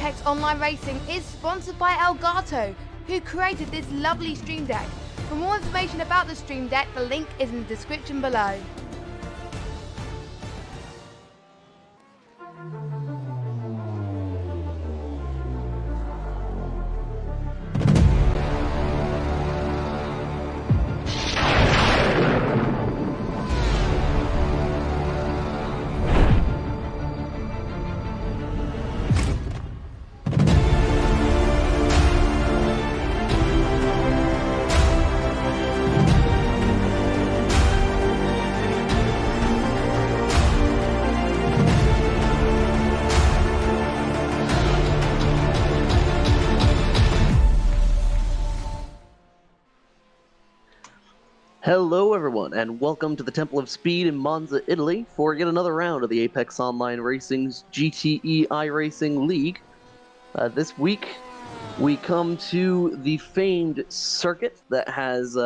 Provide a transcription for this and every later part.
Apex Online Racing is sponsored by Elgato, who created this lovely stream deck. For more information about the stream deck, the link is in the description below. Hello everyone, and welcome to the Temple of Speed in Monza, Italy, for yet another round of the Apex Online Racing's GTE iRacing League. This week, we come to the famed circuit that has,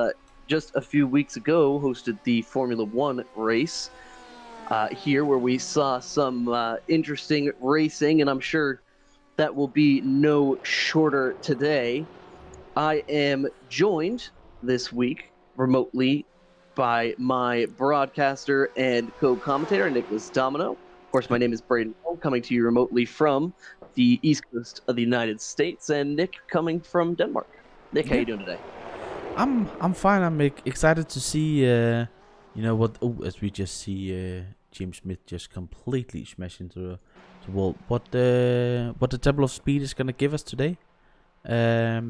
just a few weeks ago, hosted the Formula 1 race. Here, where we saw some interesting racing, and I'm sure that will be no shorter today. I am joined this week remotely by my broadcaster and co-commentator, Niclas Domino. Of course, my name is Brayden, coming to you remotely from the East Coast of the United States, and Nick coming from Denmark. Nick, how you doing today? I'm fine. I'm excited to see, as we just see James Smith just completely smash into the wall. What the Temple of Speed is gonna give us today. There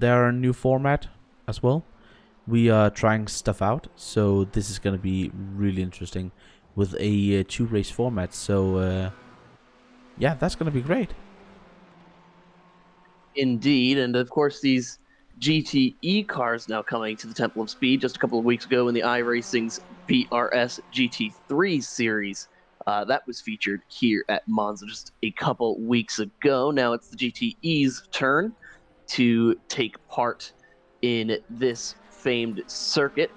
are a new format as well. We are trying stuff out, so this is gonna be really interesting with a 2-race format. So yeah, that's gonna be great. Indeed, and of course these GTE cars now coming to the Temple of Speed. Just a couple of weeks ago in the iRacing's BRS GT3 series, that was featured here at Monza just a couple weeks ago. Now it's the GTE's turn to take part in this famed circuit.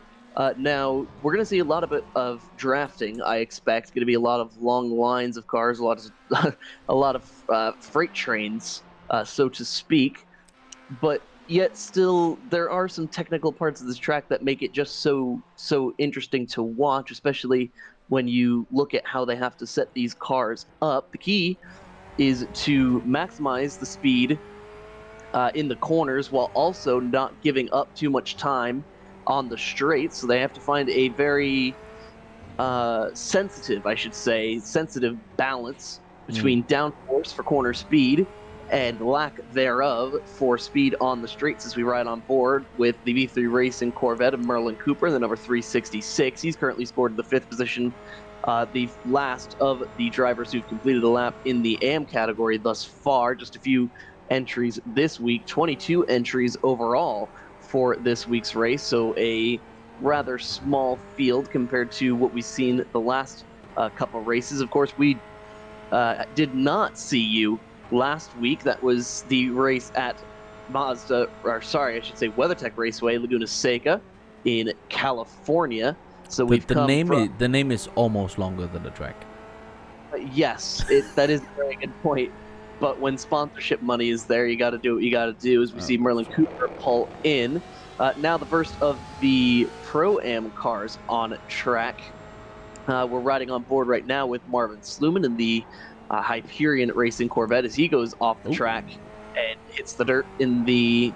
Now we're going to see a lot of drafting. I expect going to be a lot of long lines of cars, a lot of freight trains, so to speak. But yet still, there are some technical parts of this track that make it just so interesting to watch, especially when you look at how they have to set these cars up. The key is to maximize the speed in the corners while also not giving up too much time on the straights. So they have to find a very sensitive balance between downforce for corner speed and lack thereof for speed on the straights as we ride on board with the V3 Racing Corvette of Merlin Cooper, the number 366. He's currently scored the 5th position, the last of the drivers who've completed a lap in the AM category thus far. Just a few entries this week, 22 entries overall for this week's race, so a rather small field compared to what we've seen the last couple races. Of course, we did not see you last week. That was the race at WeatherTech Raceway, Laguna Seca in California. So the name is almost longer than the track. Yes, that is a very good point. But when sponsorship money is there, you got to do what you got to do, as we see Merlin Cooper pull in. Now the first of the Pro-Am cars on track. We're riding on board right now with Marvin Sluman in the Hyperion Racing Corvette as he goes off the track and hits the dirt in the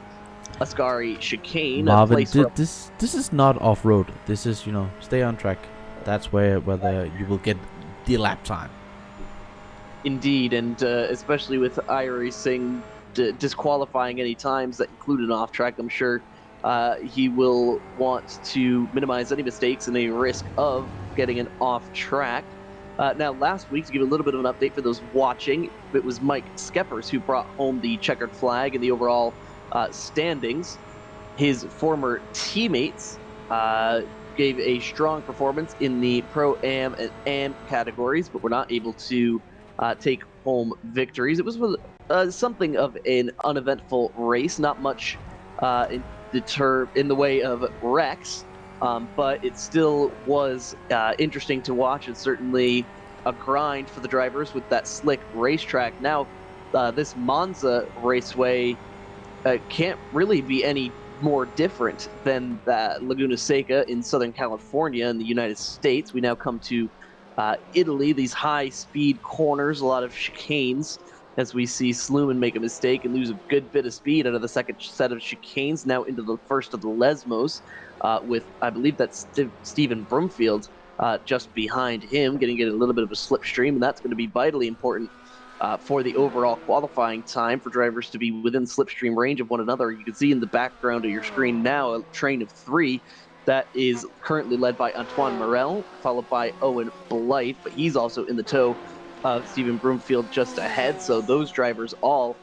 Ascari chicane. Marvin, this is not off-road. This is, stay on track. That's where you will get the lap time. Indeed, and especially with iRacing disqualifying any times that include an off-track, I'm sure he will want to minimize any mistakes and any risk of getting an off-track. Now, last week, to give a little bit of an update for those watching, it was Mike Skeppers who brought home the checkered flag in the overall standings. His former teammates gave a strong performance in the Pro-Am and Am categories, but were not able to take home victories. It was something of an uneventful race, not much in the way of wrecks, but it still was interesting to watch, and certainly a grind for the drivers with that slick racetrack. Now, this Monza raceway can't really be any more different than Laguna Seca in Southern California in the United States. We now come to Italy, these high-speed corners, a lot of chicanes, as we see Sluman make a mistake and lose a good bit of speed out of the second set of chicanes, now into the first of the Lesmos, with, I believe that's Stephen Broomfield just behind him, getting a little bit of a slipstream, and that's going to be vitally important for the overall qualifying time for drivers to be within slipstream range of one another. You can see in the background of your screen now a train of 3 that is currently led by Antoine Morel, followed by Owen Blythe, but he's also in the tow of Stephen Broomfield just ahead. So those drivers all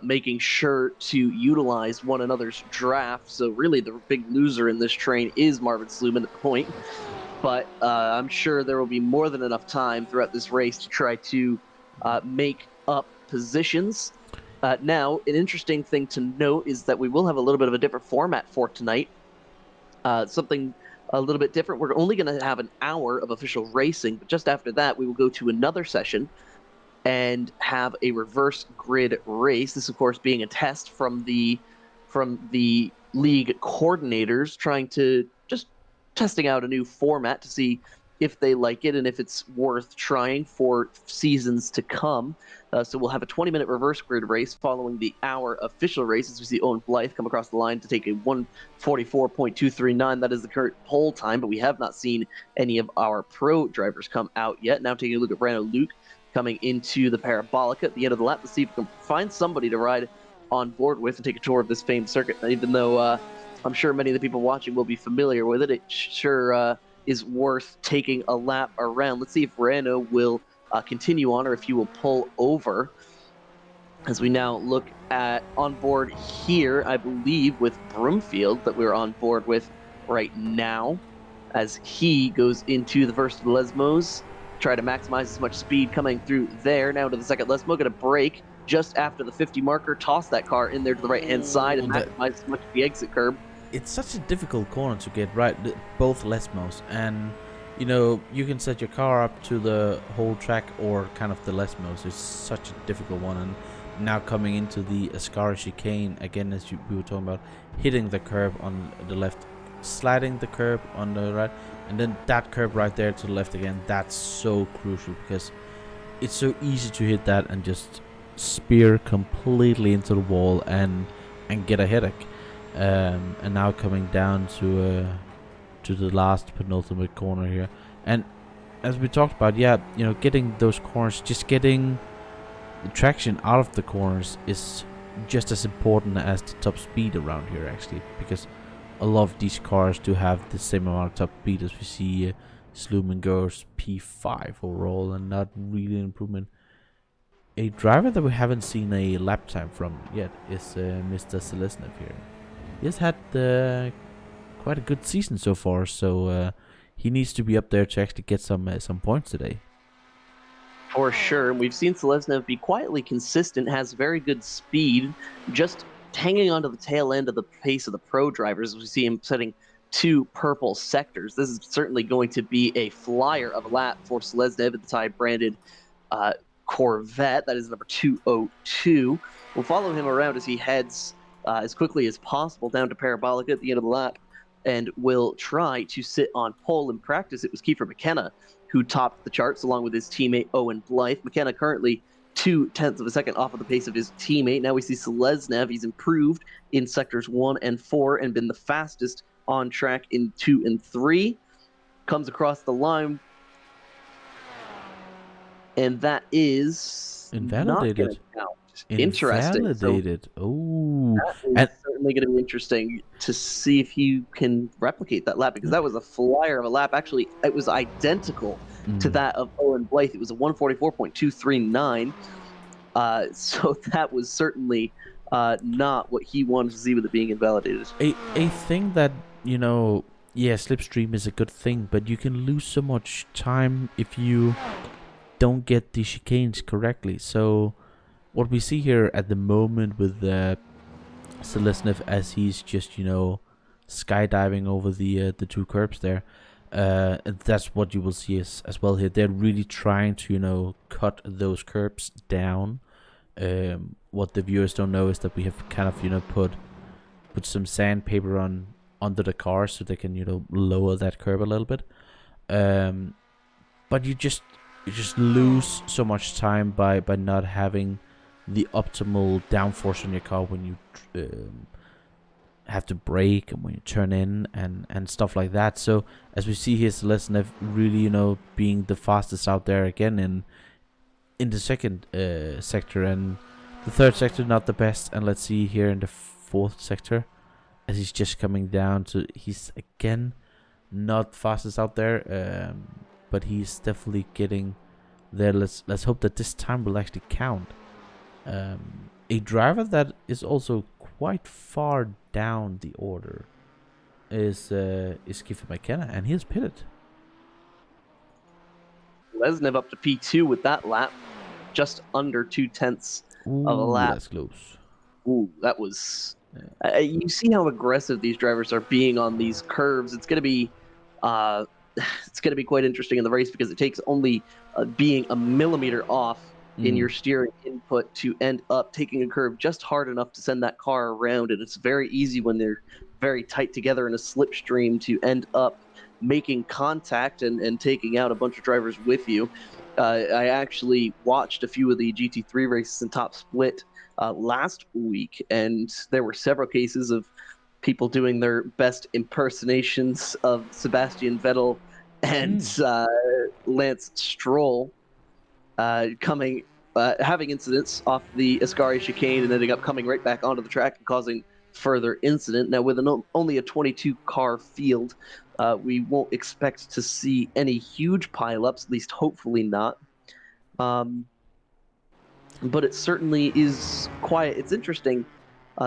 making sure to utilize one another's draft. So really the big loser in this train is Marvin Sluman at the point. But I'm sure there will be more than enough time throughout this race to try to make up positions. Now, an interesting thing to note is that we will have a little bit of a different format for tonight. Something a little bit different. We're only going to have an hour of official racing, but just after that, we will go to another session and have a reverse grid race. This, of course, being a test from the league coordinators, trying to just testing out a new format to see if they like it and if it's worth trying for seasons to come. So we'll have a 20-minute reverse grid race following the hour official race, as we see Owen Blythe come across the line to take a 1:44.239. That is the current pole time, but we have not seen any of our pro drivers come out yet. Now taking a look at Brando Luke coming into the Parabolica at the end of the lap. Let's see if we can find somebody to ride on board with and take a tour of this famed circuit. Even though I'm sure many of the people watching will be familiar with it, it sure is worth taking a lap around. Let's see if Rano will continue on or if he will pull over. As we now look at on board here, I believe with Broomfield that we're on board with right now, as he goes into the first of the Lesmos, try to maximize as much speed coming through there. Now to the second Lesmo, going to brake just after the 50 marker, toss that car in there to the right-hand side and maximize as much of the exit curb. It's such a difficult corner to get right, both Lesmos, and you know, you can set your car up to the whole track or kind of the Lesmos. It's such a difficult one, and now coming into the Ascara chicane again, as we were talking about, hitting the curb on the left, sliding the curb on the right, and then that curb right there to the left again. That's so crucial because it's so easy to hit that and just spear completely into the wall and get a headache. And now coming down to the last penultimate corner here, and as we talked about, yeah, you know, getting those corners, just getting the traction out of the corners is just as important as the top speed around here, actually, because a lot of these cars do have the same amount of top speed. As we see Sluman goes P5 overall, and not really an improvement. A driver that we haven't seen a lap time from yet is Mr. Selesnev here. He has had quite a good season so far, so he needs to be up there to actually get some points today. For sure. We've seen Selesnev be quietly consistent, has very good speed, just hanging onto the tail end of the pace of the pro drivers. We see him setting 2 purple sectors. This is certainly going to be a flyer of a lap for Selesnev at the tie-branded Corvette. That is number 202. We'll follow him around as he heads as quickly as possible down to Parabolica at the end of the lap, and will try to sit on pole. In practice, it was Kiefer McKenna who topped the charts along with his teammate Owen Blythe. McKenna currently 0.2 of a second off of the pace of his teammate. Now we see Selesnev. He's improved in sectors 1 and 4 and been the fastest on track in 2 and 3. Comes across the line, and that is invalidated. Interesting. Invalidated. Oh, that is certainly going to be interesting to see if you can replicate that lap, because that was a flyer of a lap. Actually, it was identical to that of Owen Blythe. It was a 1:44.239. So that was certainly not what he wanted to see with it being invalidated. A thing that, you know, yeah, slipstream is a good thing, but you can lose so much time if you don't get the chicanes correctly. So what we see here at the moment with Selesnev, as he's just, you know, skydiving over the 2 curbs there, and that's what you will see as well here. They're really trying to, you know, cut those curbs down What the viewers don't know is that we have kind of, you know, put some sandpaper on under the car so they can, you know, lower that curb a little bit. But you just lose so much time by not having the optimal downforce on your car when you have to brake and when you turn in and stuff like that. So as we see here, Selesnev really, you know, being the fastest out there again in the second sector, and the third sector not the best. And let's see here in the fourth sector, as he's just coming down to, he's again not fastest out there, but he's definitely getting there. Let's hope that this time will actually count. A driver that is also quite far down the order is Kiefer McKenna, and he is pitted. Lesnev up to P2 with that lap, just under 2/10 of a lap. That's close. Ooh, that was. You see how aggressive these drivers are being on these curves. It's gonna be quite interesting in the race, because it takes only being a millimeter off in your steering input to end up taking a curve just hard enough to send that car around. And it's very easy when they're very tight together in a slipstream to end up making contact and taking out a bunch of drivers with you. I actually watched a few of the GT3 races in Top Split last week, and there were several cases of people doing their best impersonations of Sebastian Vettel and Lance Stroll, having incidents off the Ascari chicane and ending up coming right back onto the track and causing further incident. Now, with only a 22 car field, we won't expect to see any huge pileups, at least hopefully not. But it certainly is quiet. It's interesting.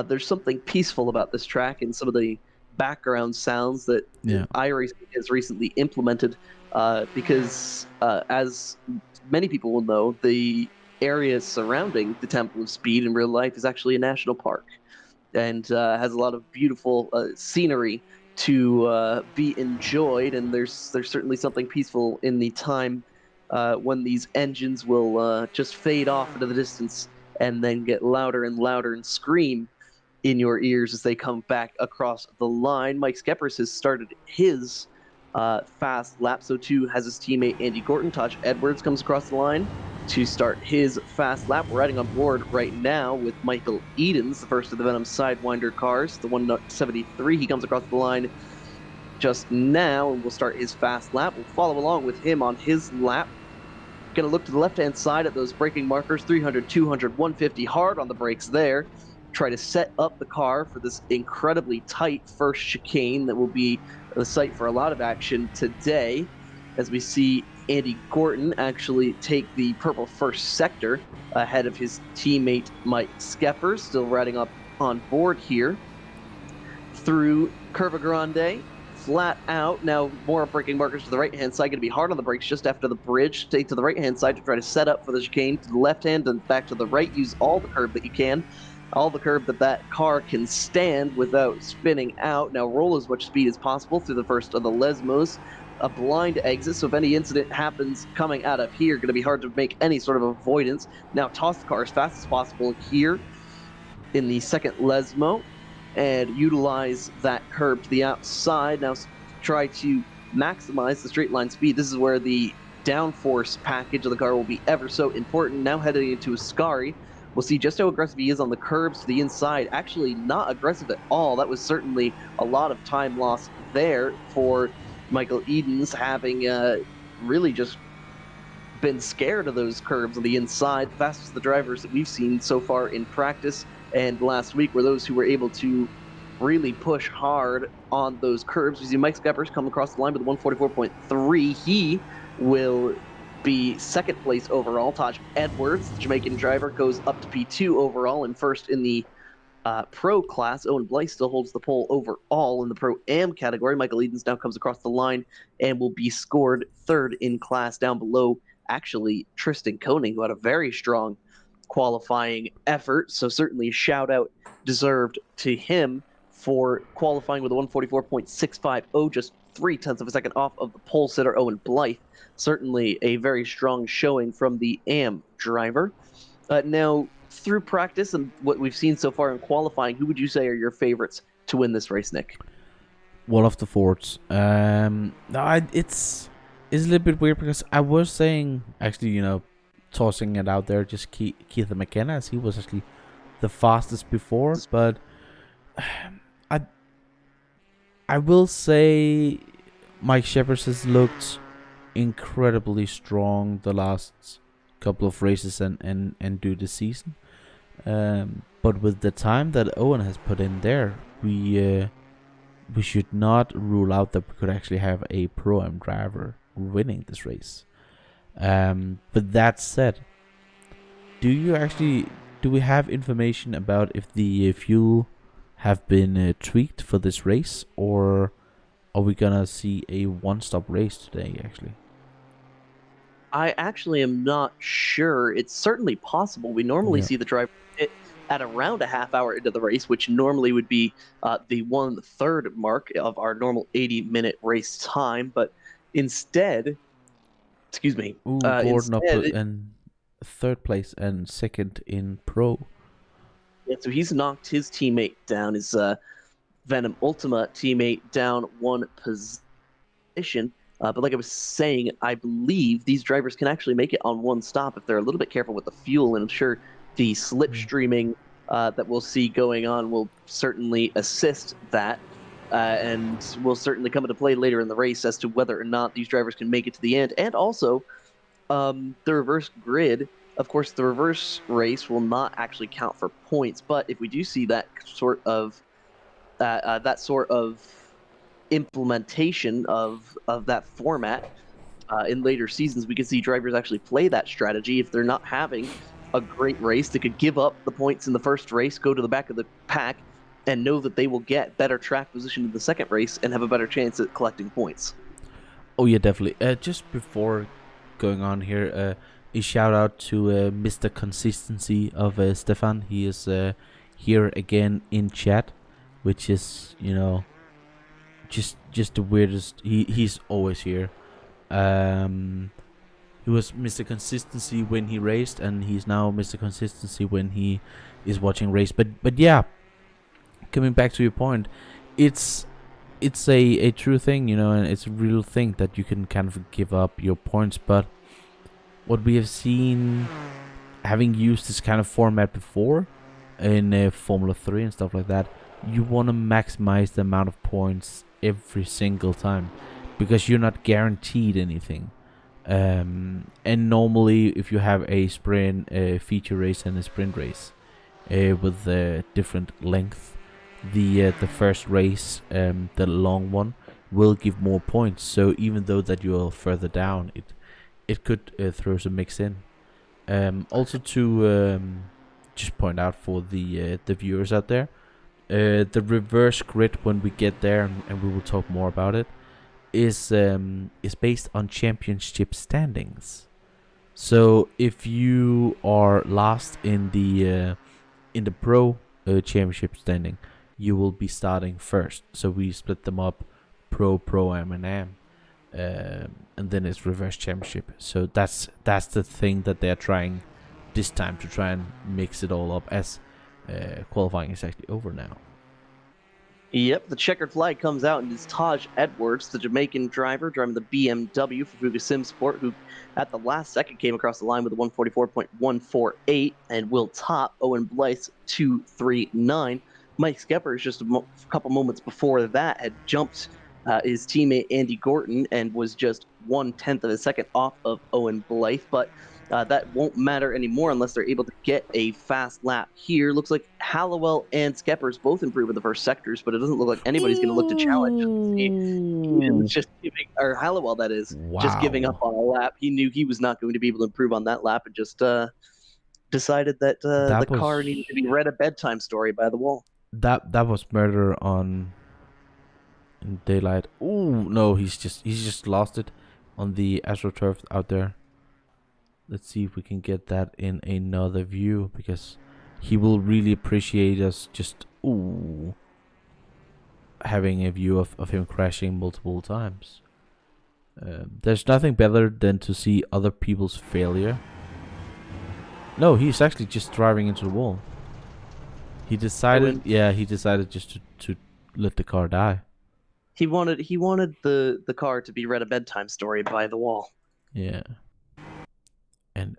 There's something peaceful about this track and some of the background sounds that iRacing has recently implemented, because as many people will know, the area surrounding the Temple of Speed in real life is actually a national park, and has a lot of beautiful scenery to be enjoyed. And there's certainly something peaceful in the time when these engines will just fade off into the distance and then get louder and louder and scream in your ears as they come back across the line. Mike Skeppers has started his fast lap, so too has his teammate Andy Gorton. Taj Edwards comes across the line to start his fast lap. We're riding on board right now with Michael Edens, the first of the Venom Sidewinder cars, the 173. He comes across the line just now and will start his fast lap. We'll follow along with him on his lap. Going to look to the left-hand side at those braking markers, 300, 200, 150, hard on the brakes there. Try to set up the car for this incredibly tight first chicane that will be the site for a lot of action today, as we see Andy Gorton actually take the purple first sector ahead of his teammate Mike Skeppers, still riding up on board here through Curva Grande. Flat out. Now more braking markers to the right-hand side. Going to be hard on the brakes just after the bridge. Take to the right-hand side to try to set up for the chicane. To the left hand and back to the right. Use all the curb that you can. All the curb that car can stand without spinning out. Now roll as much speed as possible through the first of the Lesmos. A blind exit, so if any incident happens coming out of here, going to be hard to make any sort of avoidance. Now toss the car as fast as possible here in the second Lesmo, and utilize that curb to the outside. Now try to maximize the straight line speed. This is where the downforce package of the car will be ever so important. Now heading into Ascari, we'll see just how aggressive he is on the curbs to the inside. Actually not aggressive at all. That was certainly a lot of time lost there for Michael Edens, having really just been scared of those curves on the inside. The fastest of the drivers that we've seen so far in practice and last week were those who were able to really push hard on those curves. We see Mike Skeppers come across the line with a 144.3. He will be second place overall. Taj Edwards, the Jamaican driver, goes up to P2 overall and first in the pro class. Owen Blythe still holds the pole overall in the Pro-Am category. Michael Edens now comes across the line and will be scored third in class, down below actually Tristan Koenig, who had a very strong qualifying effort. So certainly a shout out deserved to him for qualifying with a 144.650, just 0.3 of a second off of the pole sitter Owen Blythe. Certainly a very strong showing from the AM driver. Now through practice and what we've seen so far in qualifying, who would you say are your favorites to win this race, Nick? One of the Fords. It's a little bit weird because I was saying, actually, tossing it out there, just Keith McKenna, as he was actually the fastest before. But I will say Mike Shepherd has looked incredibly strong the last couple of races and do the season. But with the time that Owen has put in there, we should not rule out that we could actually have a Pro-Am driver winning this race. But that said, do we have information about if the fuel have been tweaked for this race, or are we gonna see a one-stop race today actually? I actually am not sure. It's certainly possible. We normally see the driver hit at around a half hour into the race, which normally would be the 1/3 mark of our normal 80-minute race time. But instead, excuse me, Gordon up in third place and second in Pro. Yeah, so he's knocked his teammate down, his Venom Ultima teammate down one position. But like I was saying, I believe these drivers can actually make it on one stop if they're a little bit careful with the fuel, and I'm sure the slipstreaming that we'll see going on will certainly assist that, and will certainly come into play later in the race as to whether or not these drivers can make it to the end. And also, the reverse grid, of course, the reverse race will not actually count for points, but if we do see that sort of implementation of that format in later seasons, we could see drivers actually play that strategy. If they're not having a great race, they could give up the points in the first race, go to the back of the pack, and know that they will get better track position in the second race and have a better chance at collecting points. Oh yeah, definitely. Just before going on here, a shout out to Mr. Consistency of Stefan. He is here again in chat, which is just the weirdest. He's always here. He was Mr. Consistency when he raced, and he's now Mr. Consistency when he is watching race. But yeah, coming back to your point, it's a true thing, and it's a real thing that you can kind of give up your points. But what we have seen, having used this kind of format before in Formula 3 and stuff like that, you want to maximize the amount of points every single time, because you're not guaranteed anything. And normally, if you have a sprint feature race and a sprint race with different length, the first race, the long one, will give more points. So even though that you're further down, it could throw some mix in. Also to just point out for the viewers out there, the reverse grid, when we get there, and we will talk more about it, is based on championship standings. So if you are last in the pro championship standing, you will be starting first. So we split them up: pro, am, and am, and then it's reverse championship. So that's the thing that they're trying this time, to try and mix it all up, as qualifying is actually over now. Yep, the checkered flag comes out, and it's Taj Edwards, the Jamaican driver driving the BMW for Fuga Sim Sport, who at the last second came across the line with a 144.148 and will top Owen Blythe's 239. Mike Skepper, just a couple moments before that, had jumped his teammate Andy Gorton and was just 1/10 of a second off of Owen Blythe, but that won't matter anymore unless they're able to get a fast lap here. Looks like Hallowell and Skeppers both improve in the first sectors, but it doesn't look like anybody's going to look to challenge. Just giving, or Hallowell, that is, just giving up on a lap. He knew he was not going to be able to improve on that lap, and just decided that the car needed to be read a bedtime story by the wall. That was murder on in daylight. Ooh, no, he's just lost it on the AstroTurf out there. Let's see if we can get that in another view, because he will really appreciate us just having a view of him crashing multiple times. There's nothing better than to see other people's failure. No, he's actually just driving into the wall. He decided, he decided just to let the car die. He wanted the car to be read a bedtime story by the wall. Yeah. And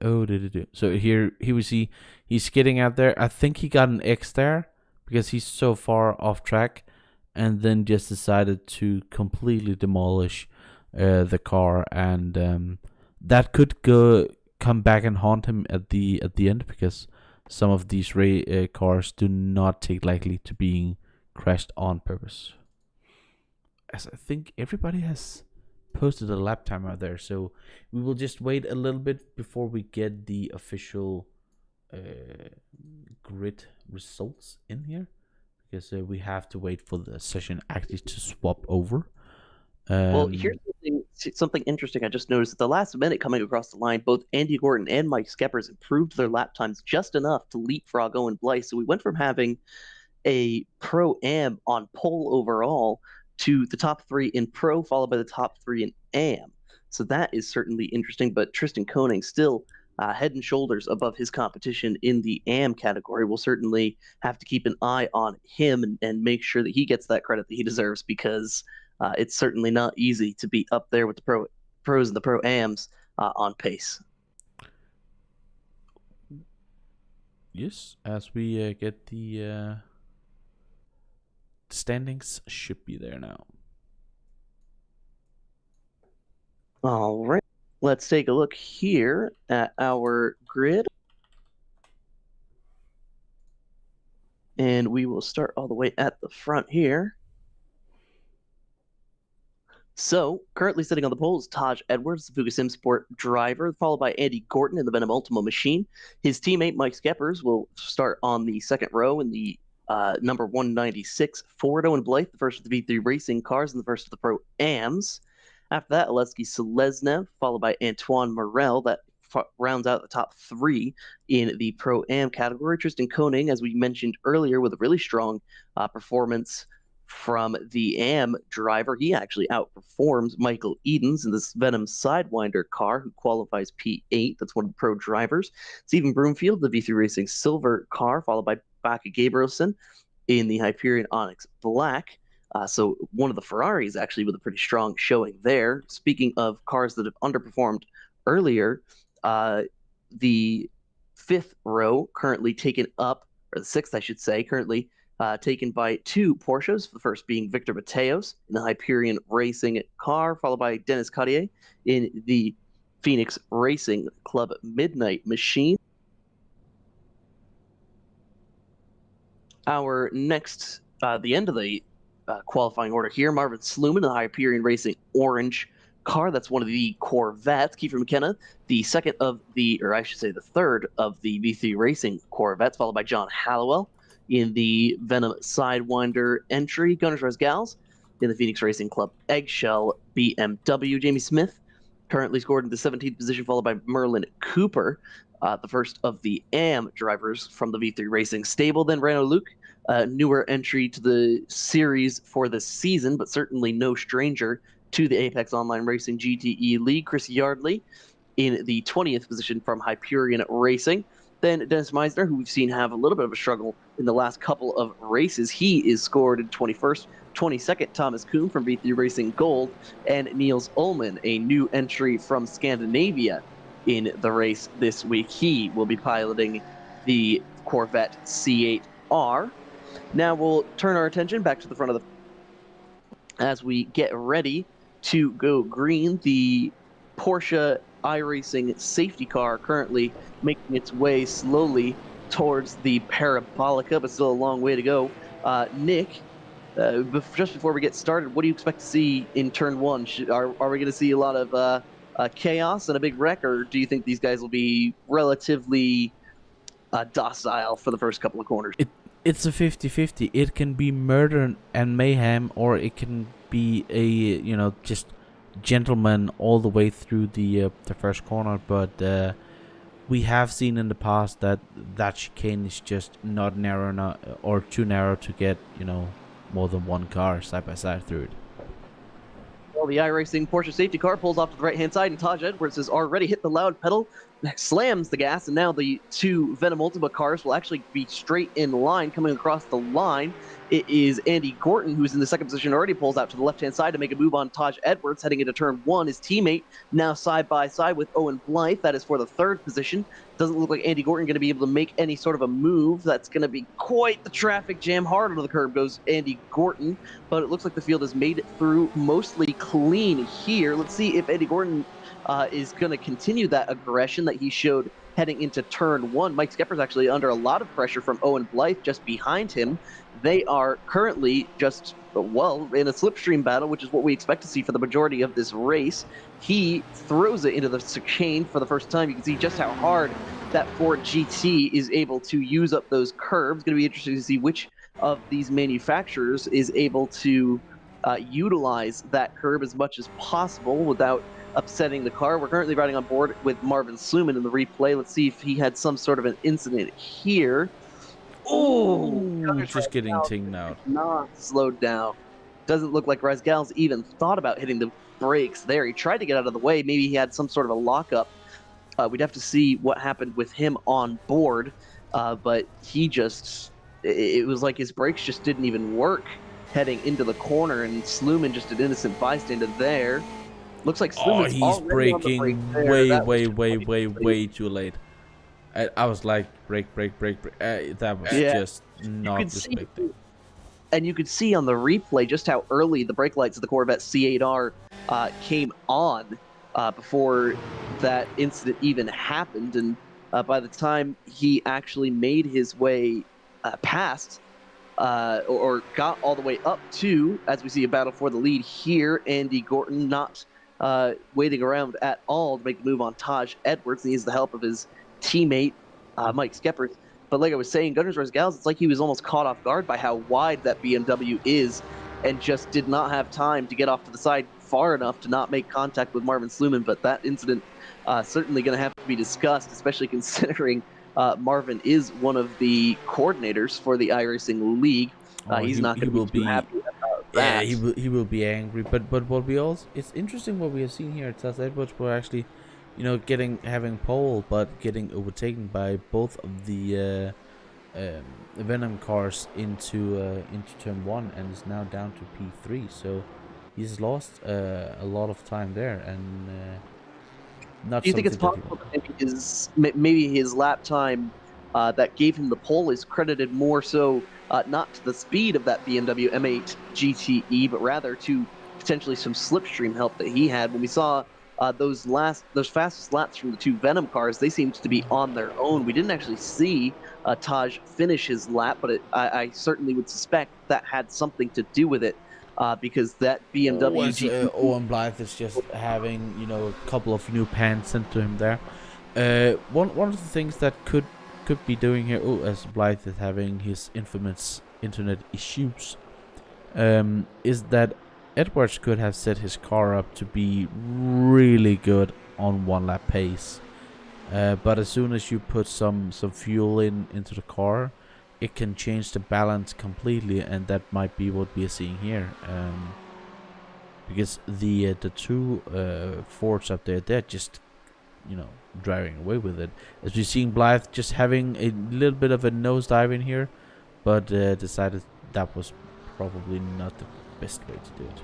so here he's skidding out there. I think he got an X there because he's so far off track, and then just decided to completely demolish the car, and that could come back and haunt him at the end, because some of these cars do not take likely to being crashed on purpose. As I think everybody has posted a lap timer there, so we will just wait a little bit before we get the official grid results in here, because we have to wait for the session actually to swap over. Well, here's something interesting I just noticed. At the last minute coming across the line, both Andy Gordon and Mike Skeppers improved their lap times just enough to leapfrog Owen Blythe. So we went from having a Pro-Am on pole overall to the top 3 in Pro, followed by the top 3 in Am. So that is certainly interesting, but Tristan Koning still head and shoulders above his competition in the Am category. We'll certainly have to keep an eye on him and make sure that he gets that credit that he deserves, because it's certainly not easy to be up there with the pros and the Pro-Ams on pace. Yes, as we get the standings should be there now. All right, let's take a look here at our grid. And we will start all the way at the front here. So, currently sitting on the pole is Taj Edwards, the Fuga Sim Sport driver, followed by Andy Gorton in the Venom Ultimo machine. His teammate Mike Skeppers will start on the second row in the number 196 Ford. Owen Blythe, the first of the V3 racing cars and the first of the Pro-Ams. After that, Alesky Seleznev, followed by Antoine Morel, that rounds out the top 3 in the Pro-Am category. Tristan Koning, as we mentioned earlier, with a really strong performance from the Am driver. He actually outperforms Michael Edens in this Venom Sidewinder car, who qualifies P8. That's one of the pro drivers. Stephen Broomfield, the V3 Racing silver car, followed by Baka Gabrielson in the Hyperion Onyx Black. So one of the Ferraris actually with a pretty strong showing there. Speaking of cars that have underperformed earlier, the 5th row currently taken up, or the 6th, I should say, currently taken by 2 Porsches, the first being Victor Mateos in the Hyperion Racing car, followed by Dennis Cartier in the Phoenix Racing Club Midnight machine. Our next, the end of the qualifying order here, Marvin Sluman in the Hyperion Racing Orange car. That's one of the Corvettes. Kiefer McKenna, the second of the, or I should say the third of the V3 Racing Corvettes, followed by John Hallowell in the Venom Sidewinder entry. Gunners Rasgals in the Phoenix Racing Club Eggshell BMW. Jamie Smith currently scored in the 17th position, followed by Merlin Cooper, the first of the Am drivers from the V3 Racing stable. Then Rano Luke, newer entry to the series for the season, but certainly no stranger to the Apex Online Racing GTE League. Chris Yardley in the 20th position from Hyperion Racing. Then Dennis Meisner, who we've seen have a little bit of a struggle in the last couple of races. He is scored in 21st. 22nd, Thomas Kuhn from V3 Racing Gold. And Niels Ullmann, a new entry from Scandinavia in the race this week. He will be piloting the Corvette C8R. Now we'll turn our attention back to the front of the... as we get ready to go green, the Porsche iRacing safety car currently making its way slowly towards the Parabolica, but still a long way to go. Nick, just before we get started, what do you expect to see in turn 1? Are we going to see a lot of chaos and a big wreck, or do you think these guys will be relatively docile for the first couple of corners? It's a 50-50. It can be murder and mayhem, or it can be a just gentleman all the way through the first corner. But we have seen in the past that chicane is just not narrow enough, or too narrow to get more than one car side by side through it. Well, the iRacing Porsche safety car pulls off to the right-hand side, and Taj Edwards has already hit the loud pedal, slams the gas, and now the two Venom Ultima cars will actually be straight in line coming across the line. It is Andy Gorton, who's in the second position, already pulls out to the left-hand side to make a move on Taj Edwards, heading into turn one. His teammate now side by side with Owen Blythe. That is for the third position. Doesn't look like Andy Gorton going to be able to make any sort of a move. That's going to be quite the traffic jam. Hard onto the curb goes Andy Gorton, but it looks like the field has made it through mostly clean here. Let's see if Andy Gorton is going to continue that aggression that he showed heading into turn one. Mike Skepper's actually under a lot of pressure from Owen Blythe just behind him. They are currently just, well, in a slipstream battle, which is what we expect to see for the majority of this race. He throws it into the chicane for the first time. You can see just how hard that Ford GT is able to use up those curves. Going to be interesting to see which of these manufacturers is able to utilize that curve as much as possible without upsetting the car. We're currently riding on board with Marvin Sluman in the replay. Let's see if he had some sort of an incident here. Oh, just getting tinged out. Not slowed down. Doesn't look like Razgal's even thought about hitting the brakes there. He tried to get out of the way. Maybe he had some sort of a lockup. We'd have to see what happened with him on board. But he just, it was like his brakes just didn't even work heading into the corner, and Sluman just an innocent bystander there. Looks like Sluman's he's braking way too late. I was like, brake. That was just not respecting. And you could see on the replay just how early the brake lights of the Corvette C8R came on before that incident even happened. And by the time he actually made his way past or got all the way up to, as we see a battle for the lead here, Andy Gorton not waiting around at all to make the move on Taj Edwards. He needs the help of his teammate, Mike Skepper. But like I was saying, Gunners Razgals, it's like he was almost caught off guard by how wide that BMW is and just did not have time to get off to the side far enough to not make contact with Marvin Sluman. But that incident certainly going to have to be discussed, especially considering Marvin is one of the coordinators for the iRacing League. He's not going to be too happy about that. Yeah, he will be angry. But what we also, it's interesting what we have seen here. Taj Edwards were actually, having pole, but getting overtaken by both of the Venom cars into turn one, and is now down to P3. So he's lost a lot of time there, and not. Do you think it's possible that maybe his lap time that gave him the pole is credited more so not to the speed of that BMW M8 GTE, but rather to potentially some slipstream help that he had? When we saw those fastest laps from the two Venom cars, they seemed to be on their own. We didn't actually see Taj finish his lap, but I certainly would suspect that had something to do with it, because that BMW GTE... Owen Blythe is just having, a couple of new pants sent to him there. One of the things that could be doing here, as Blythe is having his infamous internet issues, is that Edwards could have set his car up to be really good on one lap pace, but as soon as you put some fuel into the car, it can change the balance completely, and that might be what we are seeing here, because the two Fords up there, they're just driving away with it. As we're seeing Blythe just having a little bit of a nosedive in here, but decided that was probably not the best way to do it.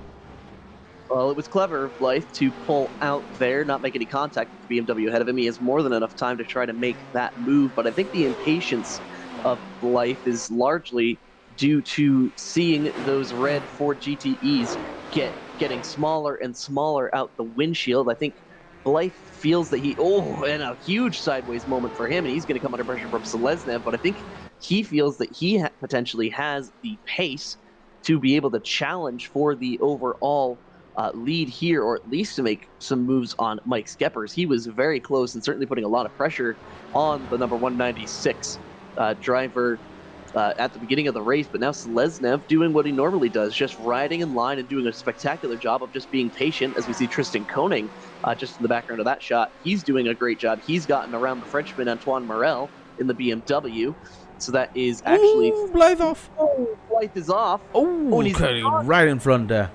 Well, it was clever of Blythe to pull out there, not make any contact with the BMW ahead of him. He has more than enough time to try to make that move, but I think the impatience of Blythe is largely due to seeing those red Ford GTEs getting smaller and smaller out the windshield. I think Blythe feels that and a huge sideways moment for him, and he's going to come under pressure from Seleznev, but I think he feels that he potentially has the pace to be able to challenge for the overall lead here, or at least to make some moves on Mike Skeppers. He was very close and certainly putting a lot of pressure on the number 196 driver at the beginning of the race, but now Seleznev doing what he normally does, just riding in line and doing a spectacular job of just being patient, as we see Tristan Koning just in the background of that shot. He's doing a great job. He's gotten around the Frenchman Antoine Morel in the BMW, so that is actually... Blythe off! Blythe is off. And he's right in front there.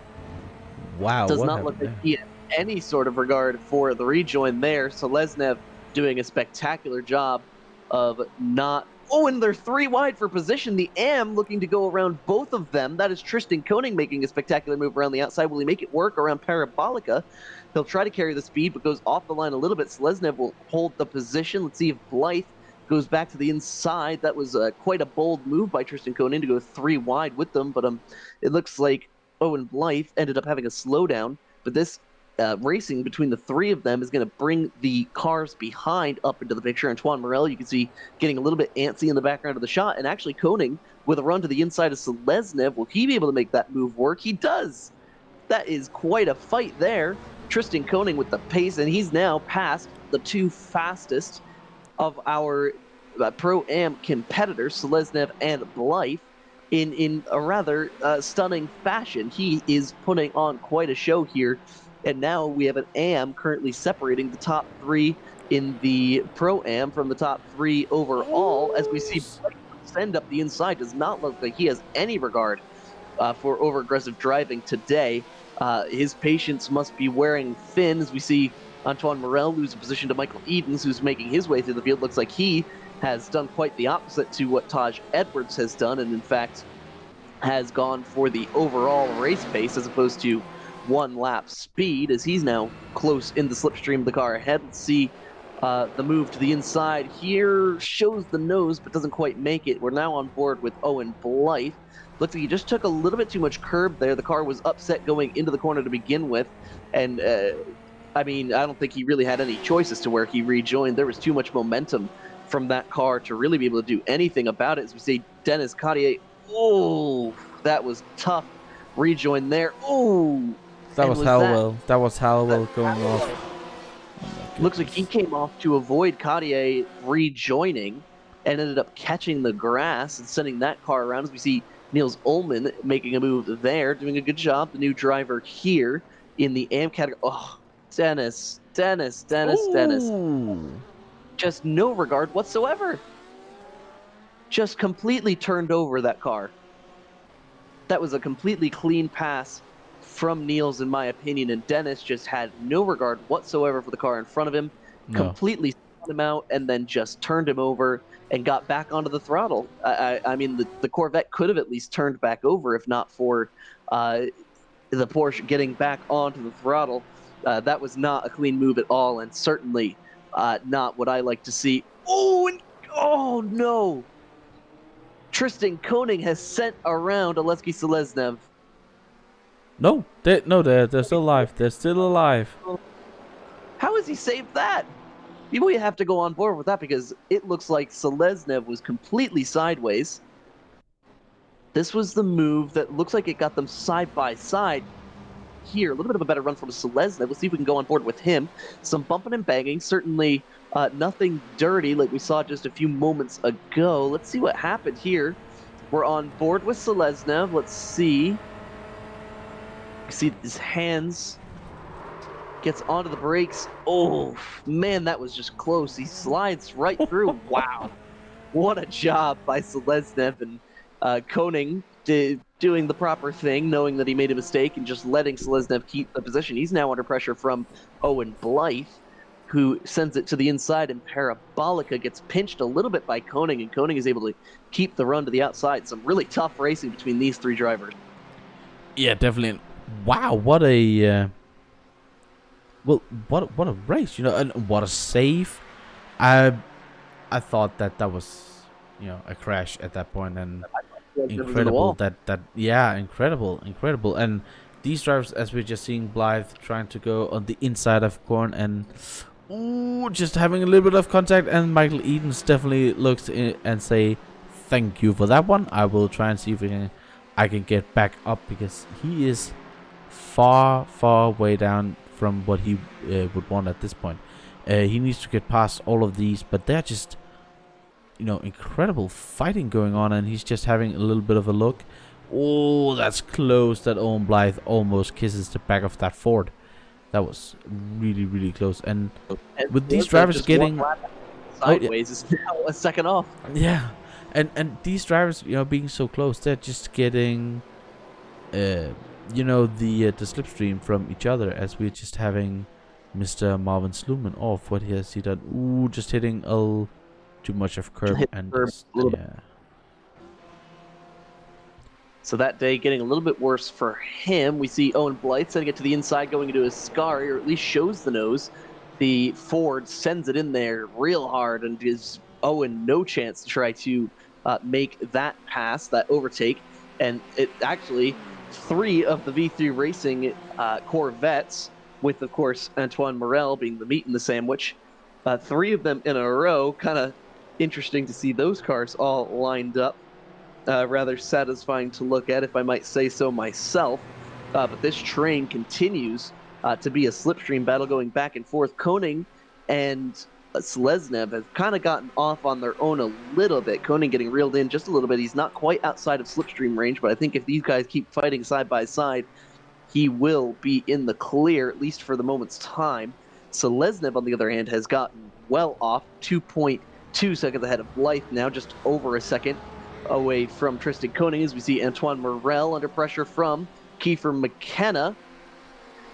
Wow, Does what not look happened like there? he had any sort of regard for the rejoin there. Seleznev doing a spectacular job of not. Oh, and they're 3 wide for position. The AM looking to go around both of them. That is Tristan Koning making a spectacular move around the outside. Will he make it work around Parabolica? He'll try to carry the speed, but goes off the line a little bit. Seleznev will hold the position. Let's see if Blythe goes back to the inside. That was quite a bold move by Tristan Koning to go 3 wide with them, but it looks like Owen Blythe ended up having a slowdown. But this racing between the 3 of them is going to bring the cars behind up into the picture. Antoine Morel, you can see getting a little bit antsy in the background of the shot, and actually Koning with a run to the inside of Seleznev. Will he be able to make that move work? He does. That is quite a fight there. Tristan Koning with the pace, and he's now past the 2 fastest of our Pro-Am competitors, Seleznev and Blythe, in a rather stunning fashion. He is putting on quite a show here. And now we have an AM currently separating the top 3 in the Pro-Am from the top 3 overall. As we see send up the inside, does not look like he has any regard for over-aggressive driving today. His patience must be wearing thin, as we see Antoine Morel lose a position to Michael Edens, who's making his way through the field. Looks like he has done quite the opposite to what Taj Edwards has done, and in fact has gone for the overall race pace as opposed to 1 lap speed, as he's now close in the slipstream of the car ahead. Let's see the move to the inside here. Shows the nose, but doesn't quite make it. We're now on board with Owen Blythe. Looks like he just took a little bit too much curb there. The car was upset going into the corner to begin with, and I mean, I don't think he really had any choice as to where he rejoined. There was too much momentum from that car to really be able to do anything about it. As we see Dennis Cartier, oh, that was tough. Rejoin there. Oh, That was Hallwell. That was Hallwell going off. Looks like he came off to avoid Cartier rejoining and ended up catching the grass and sending that car around. As we see Niels Ullmann making a move there, doing a good job. The new driver here in the AM category. Oh, Dennis. Just no regard whatsoever. Just completely turned over that car. That was a completely clean pass from Niels, in my opinion, and Dennis just had no regard whatsoever for the car in front of him, completely spun him out, and then just turned him over and got back onto the throttle. I mean, the Corvette could have at least turned back over if not for the Porsche getting back onto the throttle. That was not a clean move at all, and certainly not what I like to see. Oh no! Tristan Koning has sent around Oleksiy Seleznev. No, they're still alive. They're still alive. How has he saved that? We have to go on board with that because it looks like Seleznev was completely sideways. This was the move that looks like it got them side by side. Here, a little bit of a better run from Seleznev. Let's see if we can go on board with him. Some bumping and banging, certainly nothing dirty like we saw just a few moments ago. Let's see what happened here. We're on board with Seleznev. Let's see. You see his hands. Gets onto the brakes. Oh, man, that was just close. He slides right through. Wow. What a job by Seleznev, and Koning doing the proper thing, knowing that he made a mistake and just letting Seleznev keep the position. He's now under pressure from Owen Blythe, who sends it to the inside, and Parabolica gets pinched a little bit by Koning, and Koning is able to keep the run to the outside. Some really tough racing between these 3 drivers. Yeah, definitely. Wow, what a what a race, and what a save. I thought that was a crash at that point, and incredible incredible. And these drivers, as we're just seeing Blythe trying to go on the inside of corn and just having a little bit of contact, and Michael Edens definitely looks and say thank you for that one. I will try and see if I can get back up, because he is far way down from what he would want at this point. He needs to get past all of these, but they're just incredible fighting going on, and he's just having a little bit of a look. Oh, that's close. That Owen Blythe almost kisses the back of that Ford. That was really close. And with these drivers getting sideways, is now a second off. Yeah, and these drivers being so close, they're just getting the slipstream from each other, as we're just having Mr. Marvin Sluman off. What has he done? Ooh, just hitting too much of curb Hit and curb just, a little bit. yeah. So that day getting a little bit worse for him. We see Owen Blythe setting it to the inside, going into his scar, or at least shows the nose. The Ford sends it in there real hard and gives Owen no chance to try to make that pass, that overtake. And it actually, 3 of the V3 Racing Corvettes, with, of course, Antoine Morel being the meat in the sandwich, 3 of them in a row. Kind of interesting to see those cars all lined up. Rather satisfying to look at, if I might say so myself. But this train continues to be a slipstream battle going back and forth. Koning and Seleznev have kind of gotten off on their own a little bit. Koning getting reeled in just a little bit. He's not quite outside of slipstream range, but I think if these guys keep fighting side by side, he will be in the clear, at least for the moment's time. Seleznev, on the other hand, has gotten well off, 2.2 seconds ahead of Blythe now, just over a second away from Tristan Koning, as we see Antoine Morel under pressure from Kiefer McKenna.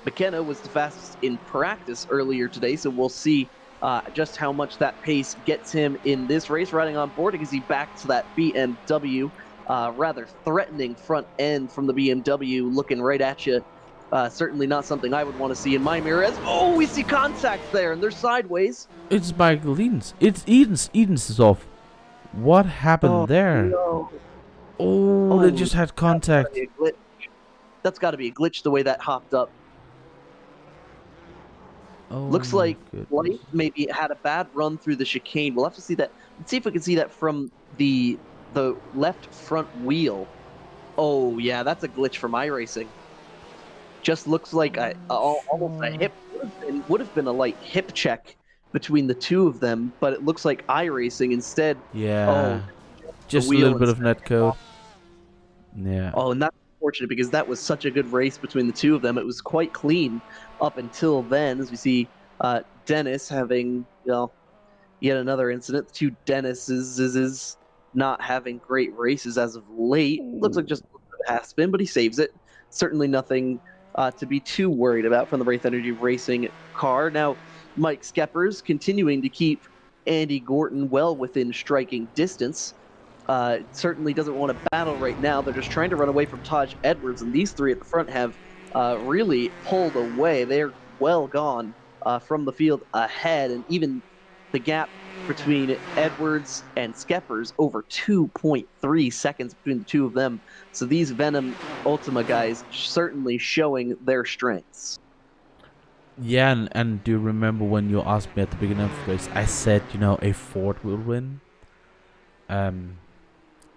McKenna was the fastest in practice earlier today, so we'll see just how much that pace gets him in this race. Riding on board as he backs to that BMW, rather threatening front end from the BMW, looking right at you. Certainly not something I would want to see in my mirror. Oh, we see contact there, and they're sideways. It's Michael Edens. It's Edens. Edens is off. What happened there? No. Oh, they just had contact. That's got to be a glitch, the way that hopped up. Oh, looks like goodness. Blythe maybe had a bad run through the chicane. We'll have to see that. Let's see if we can see that from the left front wheel. Oh yeah, that's a glitch from iRacing. Just looks like almost a hip. Would have been a light hip check between the two of them, but it looks like iRacing instead. Yeah. Just a little bit of netcode. Yeah. Oh, and that's unfortunate because that was such a good race between the two of them. It was quite clean up until then, as we see Dennis having, yet another incident. The two Dennises is not having great races as of late. Looks like just a little bit of half spin, but he saves it. Certainly nothing to be too worried about from the Wraith Energy Racing car. Now, Mike Skeppers continuing to keep Andy Gorton well within striking distance. Certainly doesn't want to battle right now. They're just trying to run away from Taj Edwards, and these 3 at the front have really pulled away. They're well gone from the field ahead, and even the gap between Edwards and Skeppers over 2.3 seconds between the two of them. So these Venom Ultima guys certainly showing their strengths. Yeah, and do you remember when you asked me at the beginning of the race, I said, a Ford will win? And,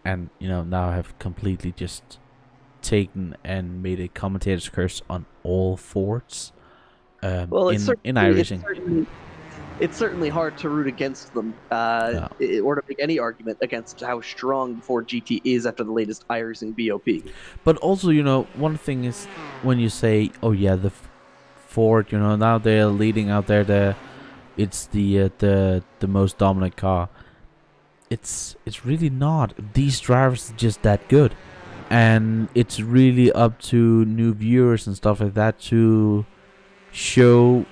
now I have completely just taken and made a commentator's curse on all Fords Well, in iRacing. It's certainly hard to root against them or to make any argument against how strong the Ford GT is after the latest iRacing BOP. But also, one thing is when you say, oh yeah, the Ford, now they're leading out there, it's the most dominant car. It's really not. These drivers are just that good, and it's really up to new viewers and stuff like that to show,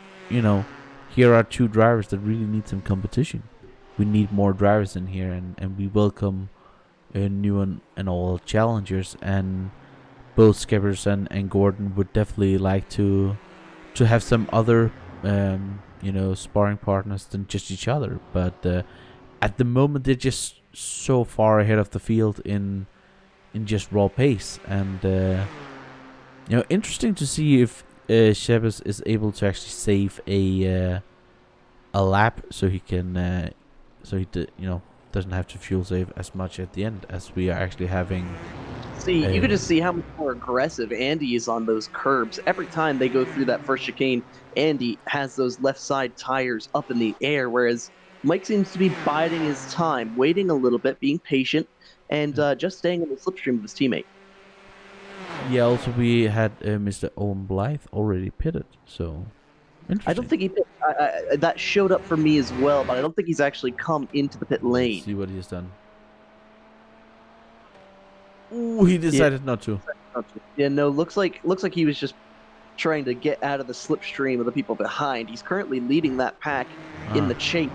here are 2 drivers that really need some competition. We need more drivers in here, and we welcome new and old challengers, and both Skeppers and Gordon would definitely like to have some other sparring partners than just each other, but at the moment they're just so far ahead of the field in just raw pace, and interesting to see if Shebes is able to actually save a lap, so he can doesn't have to fuel save as much at the end as we are actually having. See, you can just see how much more aggressive Andy is on those curbs. Every time they go through that first chicane, Andy has those left side tires up in the air, whereas Mike seems to be biding his time, waiting a little bit, being patient, and just staying in the slipstream of his teammate. Yeah, also we had Mr. Owen Blythe already pitted, so I don't think he pit. That showed up for me as well, but I don't think he's actually come into the pit lane. Let's see what he's done. Ooh, he decided not to. Yeah, no, looks like he was just trying to get out of the slipstream of the people behind. He's currently leading that pack in the chase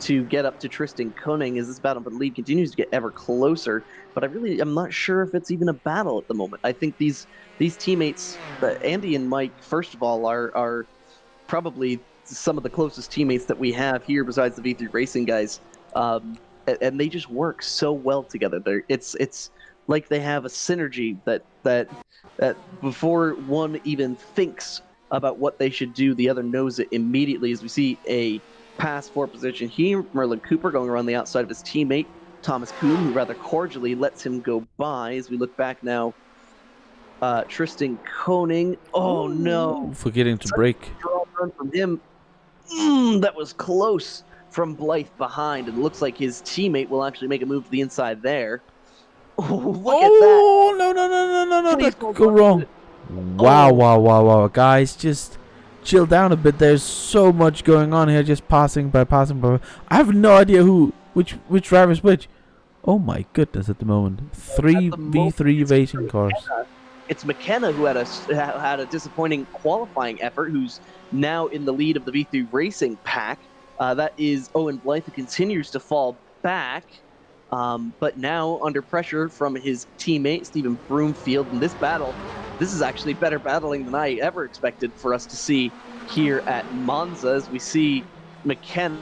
to get up to Tristan Koenig as this battle for the lead continues to get ever closer. But I'm not sure if it's even a battle at the moment. I think these teammates, Andy and Mike, first of all, are probably some of the closest teammates that we have here besides the V3 Racing guys. And they just work so well together. It's like they have a synergy that before one even thinks about what they should do, the other knows it immediately. As we see a pass for position here, Merlin Cooper going around the outside of his teammate Thomas Kuhn, who rather cordially lets him go by. As we look back now, Tristan Koenig. Oh no! Forgetting to brake. Draw run from him. That was close from Blythe behind, and looks like his teammate will actually make a move to the inside there. Oh, look at that! Oh no! That could go wrong. Wow! Guys, just chill down a bit. There's so much going on here. Just passing by. I have no idea which driver's which. Oh my goodness! At the moment, three V3 racing cars. It's McKenna who had a disappointing qualifying effort, who's now in the lead of the V3 Racing pack. That is Owen Blythe, who continues to fall back, but now under pressure from his teammate, Stephen Broomfield. In this battle, this is actually better battling than I ever expected for us to see here at Monza, as we see McKenna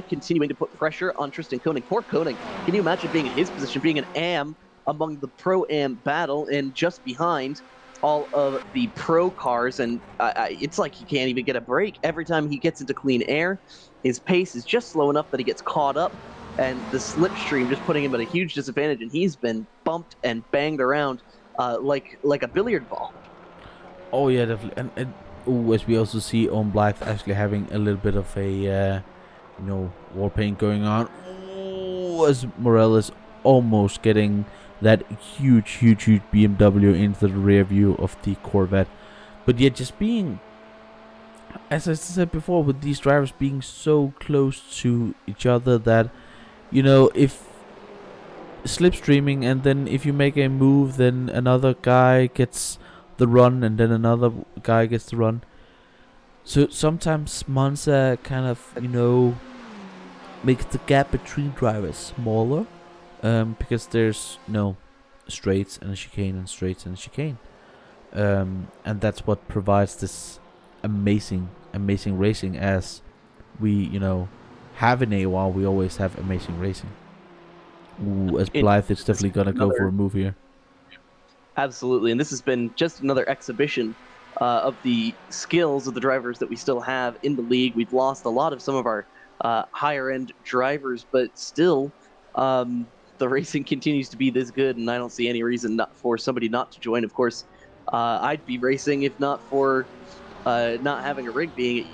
continuing to put pressure on Tristan Koenig. Poor Koenig. Can you imagine being in his position, being an AM among the Pro-Am battle and just behind all of the pro cars, and it's like he can't even get a break. Every time he gets into clean air, his pace is just slow enough that he gets caught up, and the slipstream just putting him at a huge disadvantage, and he's been bumped and banged around like a billiard ball. Oh yeah, definitely. And as we also see Owen Blythe actually having a little bit of a war paint going on. As Morel is almost getting that huge BMW into the rear view of the Corvette. But yet just being, as I said before, with these drivers being so close to each other that, if slipstreaming, and then if you make a move, then another guy gets the run, and then another guy gets the run. So sometimes Monza kind of, makes the gap between drivers smaller. Because there's straights and a chicane and straights and a chicane, and that's what provides this amazing racing. As we have in AOR, we always have amazing racing. As Blythe is definitely gonna go for a move here. Absolutely, and this has been just another exhibition of the skills of the drivers that we still have in the league. We've lost a lot of some of our higher end drivers, but still. The racing continues to be this good, and I don't see any reason for somebody not to join. Of course, I'd be racing if not for not having a rig being.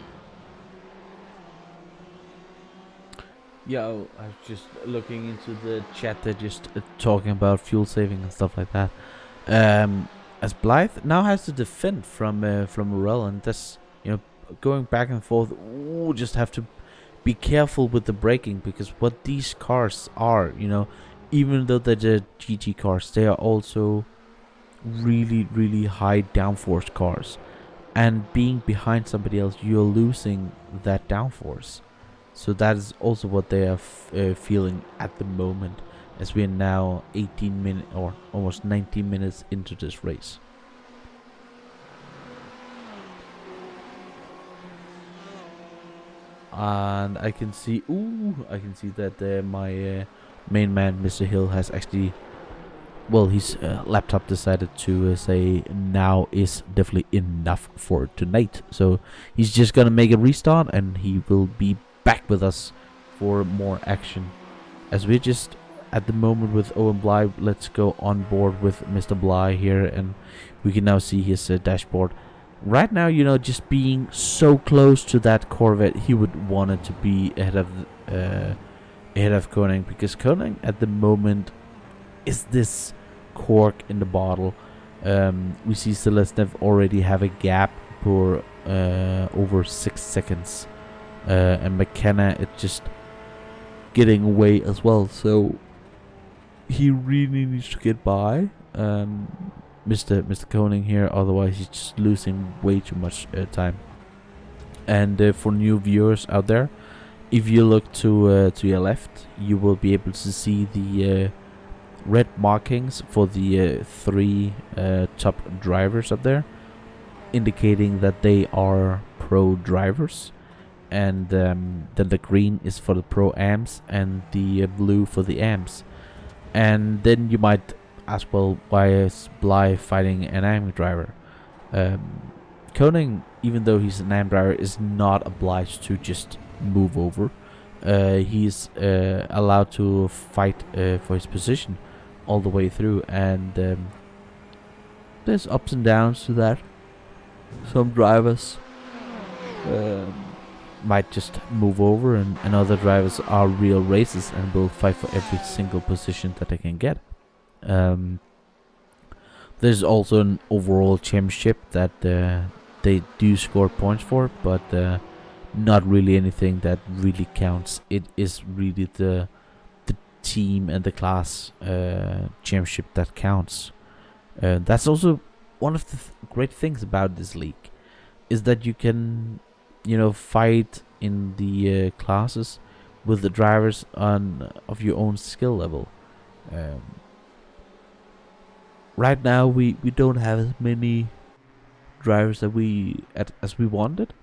Yeah, I was just looking into the chat. They're just talking about fuel saving and stuff like that. As Blythe now has to defend from Morel, and that's going back and forth. Just have to be careful with the braking, because what these cars are, even though they're the GT cars, they are also really high downforce cars, and being behind somebody else, you're losing that downforce. So that is also what they are feeling at the moment, as we are now 18 minutes or almost 19 minutes into this race. And I can see that my main man, Mr. Hill, has actually, his laptop decided to say now is definitely enough for tonight. So he's just gonna make a restart, and he will be back with us for more action. As we're just at the moment with Owen Bly, let's go on board with Mr. Bly here, and we can now see his dashboard. Right now, just being so close to that Corvette, he would want it to be ahead of Koenig, because Koenig at the moment is this cork in the bottle. We see Celestnev already have a gap for over 6 seconds, and McKenna is just getting away as well. So he really needs to get by. Mr. Koning here. Otherwise, he's just losing way too much time. And for new viewers out there, if you look to your left, you will be able to see the red markings for the 3 top drivers up there, indicating that they are pro drivers. And then the green is for the pro AMs, and the blue for the AMs. And then you might ask, well, why is Bly fighting an AM driver? Koning, even though he's an AM driver, is not obliged to just move over. He's allowed to fight for his position all the way through, and there's ups and downs to that. Some drivers might just move over, and other drivers are real racists and will fight for every single position that they can get. There's also an overall championship that they do score points for, but not really anything that really counts. It is really the team and the class championship that counts. That's also one of the great things about this league, is that you can, fight in the classes with the drivers of your own skill level. Right now we don't have as many drivers that as we wanted.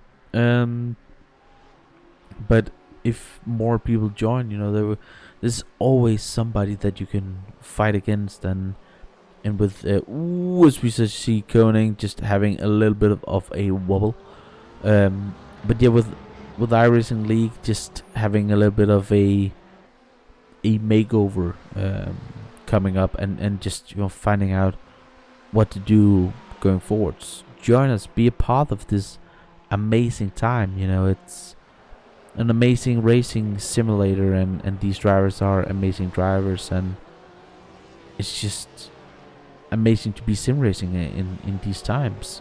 But if more people join, there's always somebody that you can fight against, and with as we see Koning just having a little bit of a wobble. But yeah, with iRacing League just having a little bit of a makeover coming up, and just finding out what to do going forwards. Join us, be a part of this amazing time. It's an amazing racing simulator, and these drivers are amazing drivers, and it's just amazing to be sim racing in these times.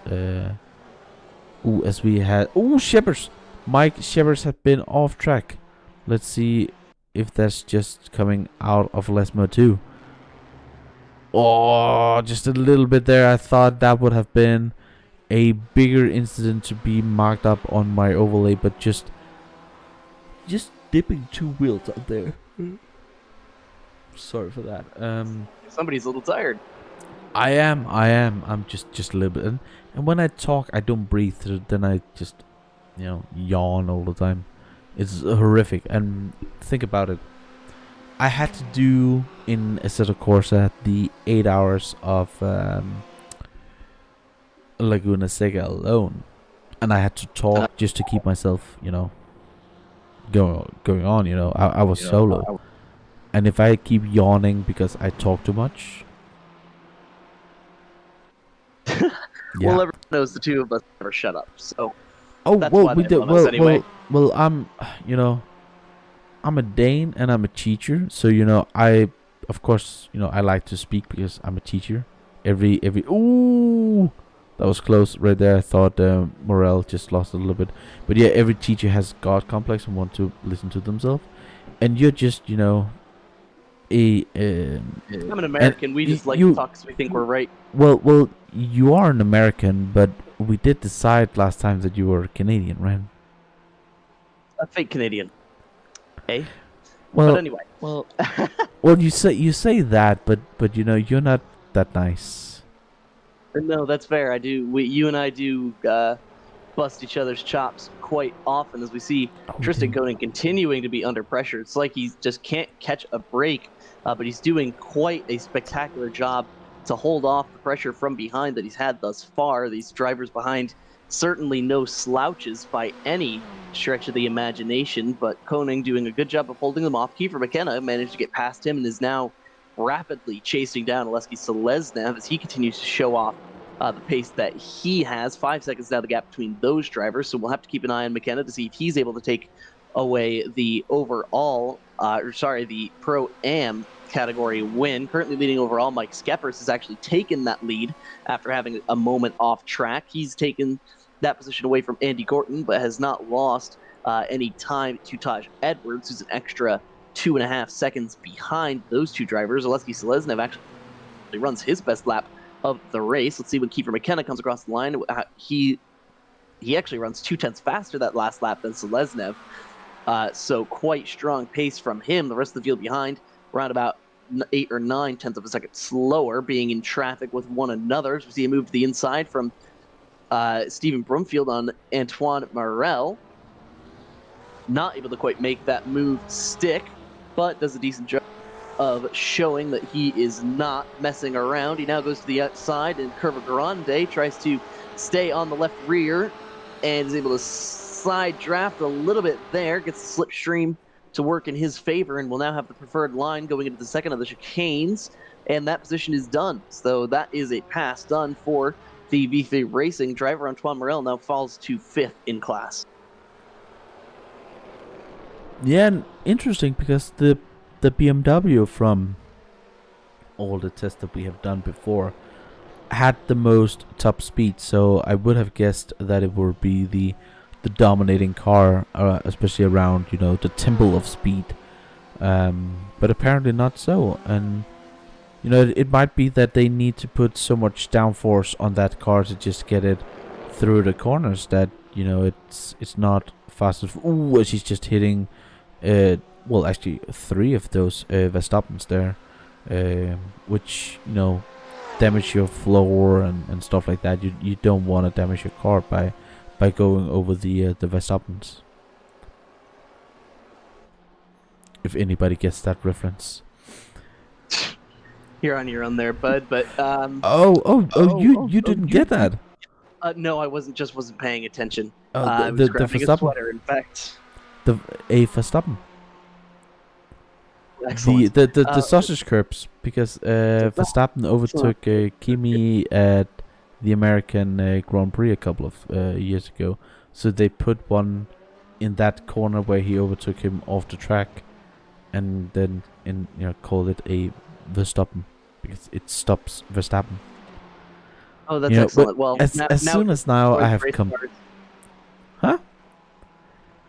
As we had Shepers. Mike Shepers has been off track. Let's see if that's just coming out of Lesmo 2. Oh, just a little bit there. I thought that would have been a bigger incident to be marked up on my overlay, but just dipping 2 wheels up there. Sorry for that. Somebody's a little tired. I am. I'm just a little bit. And when I talk, I don't breathe. Then I just, yawn all the time. It's horrific. And think about it. I had to do in Assetto Corsa the 8 hours of Laguna Seca alone, and I had to talk just to keep myself, going on. I was solo, and if I keep yawning because I talk too much, yeah. Well, everyone knows the two of us never shut up. So. We do. Anyway. Well, I'm a Dane and I'm a teacher, so I, of course, I like to speak because I'm a teacher. Ooh, that was close right there. I thought Morel just lost a little bit, but yeah, every teacher has God complex and want to listen to themselves, and you're just I'm an American. We just like to talk because we think we're right. Well, you are an American, but we did decide last time that you were Canadian, right? A fake Canadian. Hey. Well, but anyway. Well. Well, you say that, but you're not that nice. No, that's fair. You and I do bust each other's chops quite often, as we see Tristan Koning continuing to be under pressure. It's like he just can't catch a break, but he's doing quite a spectacular job to hold off the pressure from behind that he's had thus far. These drivers behind, certainly no slouches by any stretch of the imagination, but Koning doing a good job of holding them off. Kiefer McKenna managed to get past him and is now rapidly chasing down Aleksej Seleznev as he continues to show off the pace that he has. 5 seconds now the gap between those drivers, so we'll have to keep an eye on McKenna to see if he's able to take away the the Pro-Am category win. Currently leading overall, Mike Skeppers has actually taken that lead after having a moment off track. He's taken that position away from Andy Gorton, but has not lost any time to Taj Edwards, who's an extra 2.5 seconds behind those two drivers. Aleksej Seleznev actually runs his best lap of the race. Let's see when Kiefer McKenna comes across the line. He actually runs 0.2 faster that last lap than Seleznev. So quite strong pace from him. The rest of the field behind, around about 8 or 9 tenths of a second slower, being in traffic with one another. As we see a move to the inside from Stephen Brumfield on Antoine Morel. Not able to quite make that move stick, but does a decent job of showing that he is not messing around. He now goes to the outside, and Curva Grande tries to stay on the left rear and is able to side draft a little bit there, gets the slipstream to work in his favor, and will now have the preferred line going into the second of the chicanes, and that position is done. So that is a pass done for the V3 Racing. Driver Antoine Morel now falls to 5th in class. Yeah, interesting, because the BMW, from all the tests that we have done before, had the most top speed, so I would have guessed that it would be the dominating car, especially around, you know, the temple of speed, but apparently not so. And you know, it might be that they need to put so much downforce on that car to just get it through the corners that, you know, it's not fast enough. Ooh, she's just hitting well, actually 3 of those Verstappens there, which, you know, damage your floor and stuff like that. You don't want to damage your car by going over the Verstappens. If anybody gets that reference. You're on your own there, bud. But you didn't get that. No, I wasn't paying attention. Oh, I was grabbing a Verstappen. sweater, in fact. A Verstappen. Excellent. The sausage curbs, because Verstappen overtook Kimi at the American Grand Prix a couple of years ago. So they put one in that corner where he overtook him off the track, and then called it a Verstappen because it stops Verstappen. Oh, that's excellent. Well, as soon as now I have come. Cars. Huh?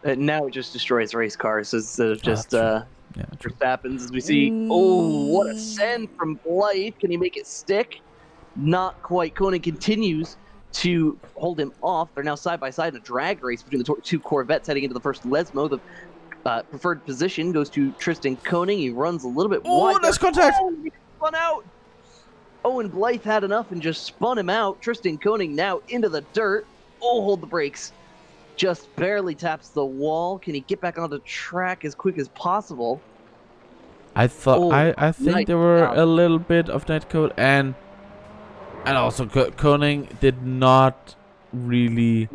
Now it just destroys race cars instead of just true. Verstappens, as we see. Oh, what a send from Blythe. Can he make it stick? Not quite. Koenig continues to hold him off. They're now side by side in a drag race between the 2 Corvettes heading into the first Lesmo. The preferred position goes to Tristan Koenig. He runs a little bit wide. Oh, nice contact! Oh, he spun out. Owen Blythe had enough and just spun him out. Tristan Koenig now into the dirt. Oh, hold the brakes. Just barely taps the wall. Can he get back on the track as quick as possible? I thought I think nice there were job. a little bit of netcode, and also Koenig did not really.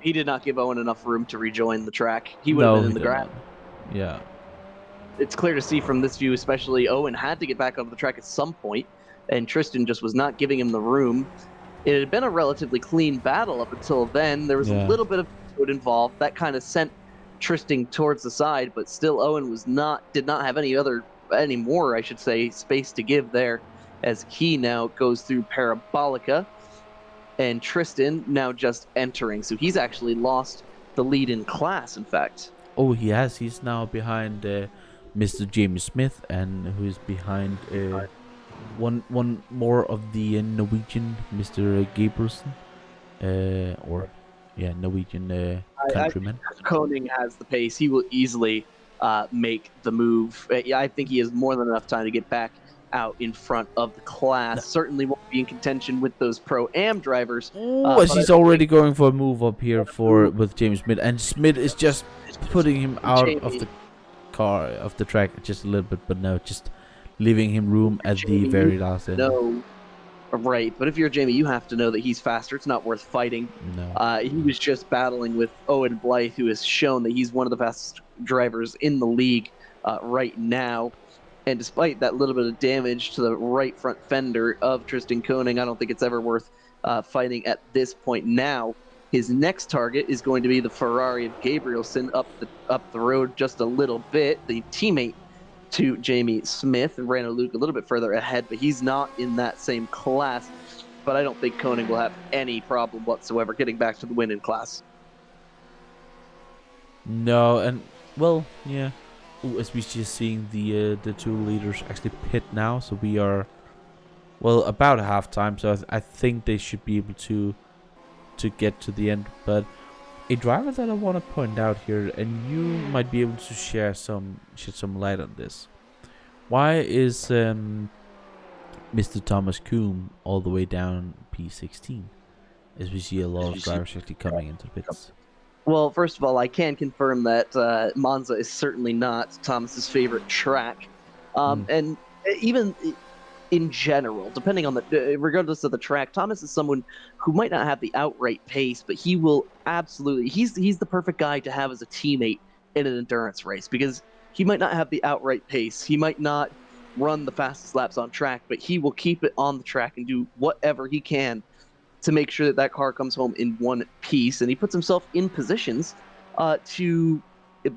He did not give Owen enough room to rejoin the track. He would have been in the grass. Yeah. It's clear to see from this view, especially Owen had to get back onto the track at some point, and Tristan just was not giving him the room. It had been a relatively clean battle up until then. There was a little bit of code involved that kind of sent Tristan towards the side, but still Owen did not have any more, I should say, space to give there, as he now goes through Parabolica, and Tristan now just entering. So he's actually lost the lead in class, in fact. Oh, he has. He's now behind Mr. Jamie Smith, and who is behind one more of the Norwegian Mr. Gabrielsen, Norwegian countryman. Koenig has the pace. He will easily make the move. I think he has more than enough time to get back out in front of the class. Certainly won't be in contention with those Pro-Am drivers. He's already going for a move up here with James Smith, and Smith is just putting him out of the track just a little bit, but no, just leaving him room at the very last end. No, right. But if you're Jamie, you have to know that he's faster. It's not worth fighting. No. He was just battling with Owen Blythe, who has shown that he's one of the fastest drivers in the league right now. And despite that little bit of damage to the right front fender of Tristan Koenig, I don't think it's ever worth fighting at this point now. His next target is going to be the Ferrari of Gabrielsen up the road just a little bit. The teammate to Jamie Smith, and Rano Luke a little bit further ahead, but he's not in that same class. But I don't think Koenig will have any problem whatsoever getting back to the win in class. No, and well, yeah. Ooh, as we're just seeing the 2 leaders actually pit now, so we are well, about halftime. So I think they should be able to get to the end. But a driver that I want to point out here, and you might be able to shed some light on this. Why is Mr. Thomas Kuhn all the way down P16? As we see a lot of drivers actually coming into the pits. Well, first of all, I can confirm that Monza is certainly not Thomas's favorite track. And even in general, depending on regardless of the track, Thomas is someone who might not have the outright pace, but he will absolutely, he's the perfect guy to have as a teammate in an endurance race, because he might not have the outright pace. He might not run the fastest laps on track, but he will keep it on the track and do whatever he can to make sure that car comes home in one piece. And he puts himself in positions to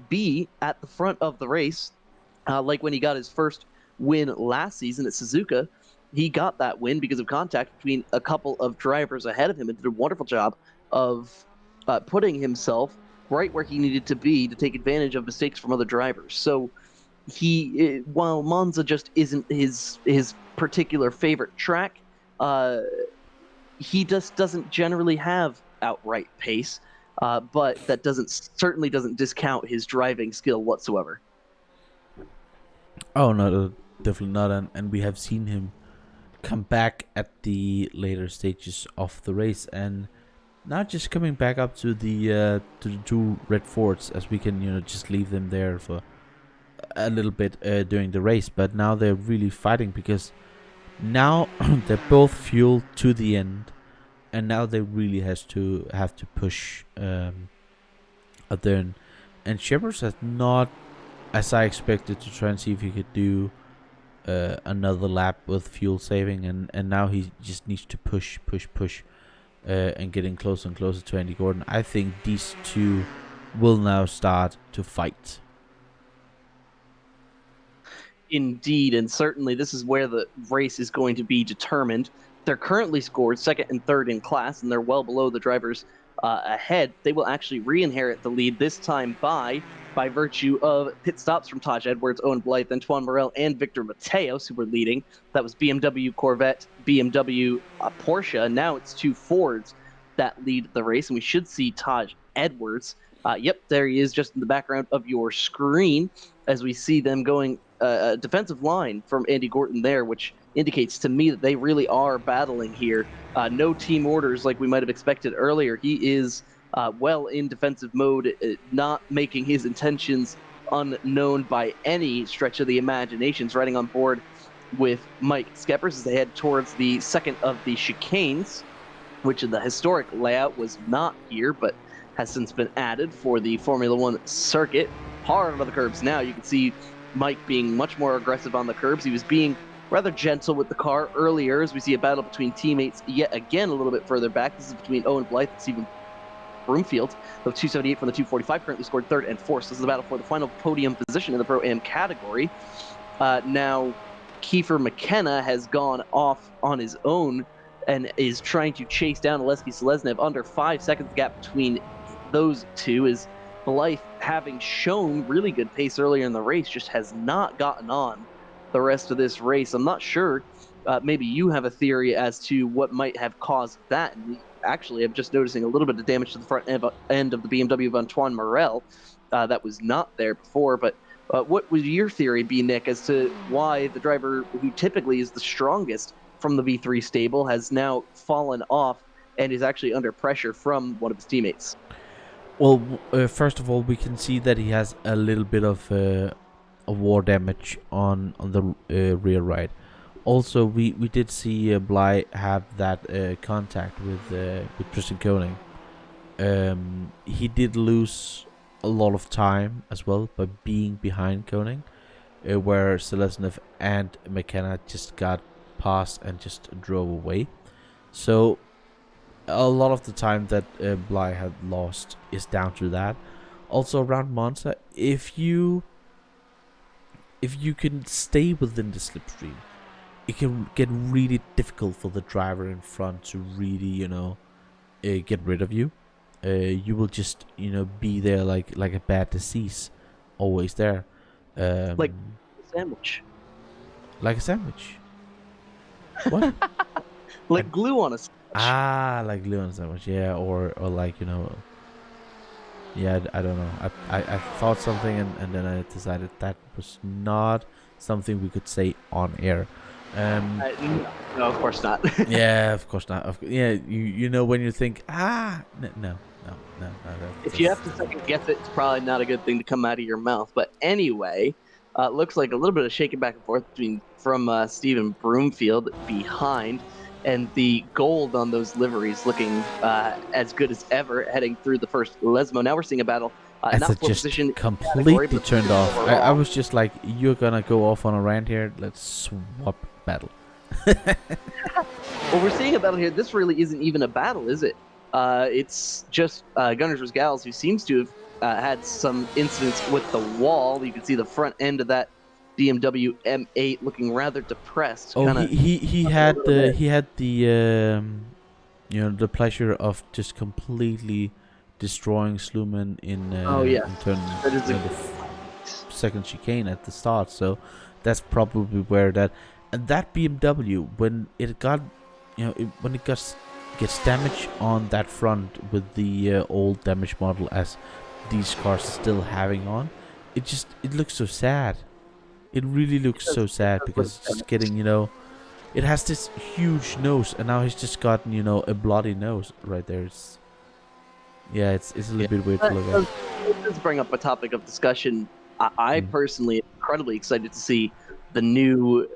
be at the front of the race. Like when he got his first win last season at Suzuka, he got that win because of contact between a couple of drivers ahead of him, and did a wonderful job of putting himself right where he needed to be to take advantage of mistakes from other drivers. So while Monza just isn't his particular favorite track, he just doesn't generally have outright pace, but that certainly doesn't discount his driving skill whatsoever. Oh no, definitely not. And we have seen him come back at the later stages of the race, and not just coming back up to the two red Fords, as we can just leave them there for a little bit during the race, but now they're really fighting, because now they're both fueled to the end, and now they really have to push at the end. And Shepard has not, as I expected, to try and see if he could do another lap with fuel saving, and now he just needs to push and getting closer and closer to Andy Gordon. I think these two will now start to fight. Indeed, and certainly this is where the race is going to be determined. They're currently scored second and third in class, and they're well below the drivers ahead. They will actually re-inherit the lead, this time by virtue of pit stops from Taj Edwards, Owen Blythe, Antoine Morel, and Victor Mateos, who were leading. That was BMW, Corvette, BMW, Porsche. Now it's two Fords that lead the race, and we should see Taj Edwards. Yep, there he is, just in the background of your screen, as we see them going a defensive line from Andy Gordon there, which indicates to me that they really are battling here. No team orders like we might have expected earlier. He is well in defensive mode, not making his intentions unknown by any stretch of the imaginations, riding on board with Mike Skeppers as they head towards the second of the chicanes, which in the historic layout was not here, but has since been added for the Formula One circuit. Hard on the curbs now. You can see Mike being much more aggressive on the curbs. He was being rather gentle with the car earlier, as we see a battle between teammates yet again a little bit further back. This is between Owen Blythe and Stephen Broomfield. The 278 from the 245 currently scored third and fourth. So this is a battle for the final podium position in the Pro-Am category. Now, Kiefer McKenna has gone off on his own and is trying to chase down Oleksiy Seleznev. Under 5 seconds gap between those two, is Blythe, having shown really good pace earlier in the race, just has not gotten on the rest of this race. I'm not sure. Maybe you have a theory as to what might have caused that. And actually, I'm just noticing a little bit of damage to the front end of the BMW of Antoine Morel that was not there before. But what would your theory be, Nick, as to why the driver who typically is the strongest from the V3 stable has now fallen off and is actually under pressure from one of his teammates? Well, first of all, we can see that he has a little bit of war damage on the rear right. Also, we did see Bly have that contact with Tristan Koenig. He did lose a lot of time as well by being behind Koenig, where Seleznev and McKenna just got past and just drove away. So a lot of the time that Bly had lost is down to that. Also around Monza, if you can stay within the slipstream, it can get really difficult for the driver in front to really, get rid of you. You will just, be there like a bad disease, always there. Like a sandwich. Like a sandwich. What? Like glue on a sandwich. Like glue on a sandwich, yeah, or like yeah, I don't know. I thought something and then I decided that was not something we could say on air. No, of course not. Yeah, of course not. Yeah, you know when you think no. If you have to second guess it, it's probably not a good thing to come out of your mouth. But anyway, looks like a little bit of shaking back and forth from Stephen Broomfield behind, and the gold on those liveries looking as good as ever, heading through the first Lesmo. Now we're seeing a battle. As Not it for just position completely turned off. I was just like, you're gonna go off on a rant here. Let's swap battle. Well, we're seeing a battle here. This really isn't even a battle, is it? It's just Gunners vs. Gals, who seems to have had some incidents with the wall. You can see the front end of that BMW M8 looking rather depressed. Oh, he had the the pleasure of just completely destroying Sluman in in turn the second chicane at the start. So that's probably where that BMW when it got gets damage on that front with the old damage model as these cars still having on, it looks so sad. It really looks so sad because it's just getting, it has this huge nose and now he's just gotten, a bloody nose right there. It's a little bit weird to look at. It does bring up a topic of discussion. I personally am incredibly excited to see the new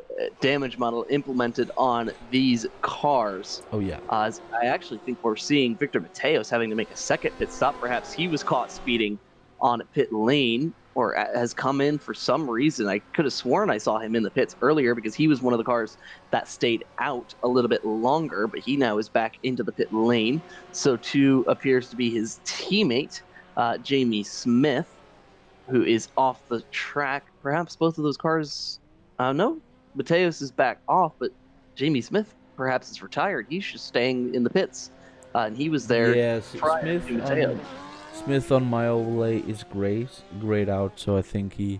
damage model implemented on these cars. Oh yeah. I actually think we're seeing Victor Mateos having to make a second pit stop. Perhaps he was caught speeding on pit lane or has come in for some reason. I could have sworn I saw him in the pits earlier because he was one of the cars that stayed out a little bit longer, but he now is back into the pit lane. So too appears to be his teammate, Jamie Smith, who is off the track. Perhaps both of those cars, no, Mateos is back off, but Jamie Smith perhaps is retired. He's just staying in the pits. And he was there. Yes, Smith on my overlay is grayed out. So I think he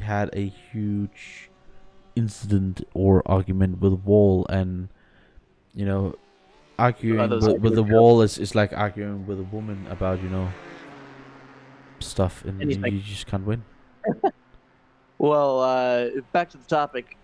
had a huge incident or argument with Wall, and arguing with the Wall is like arguing with a woman about stuff, and you just can't win. Well, back to the topic.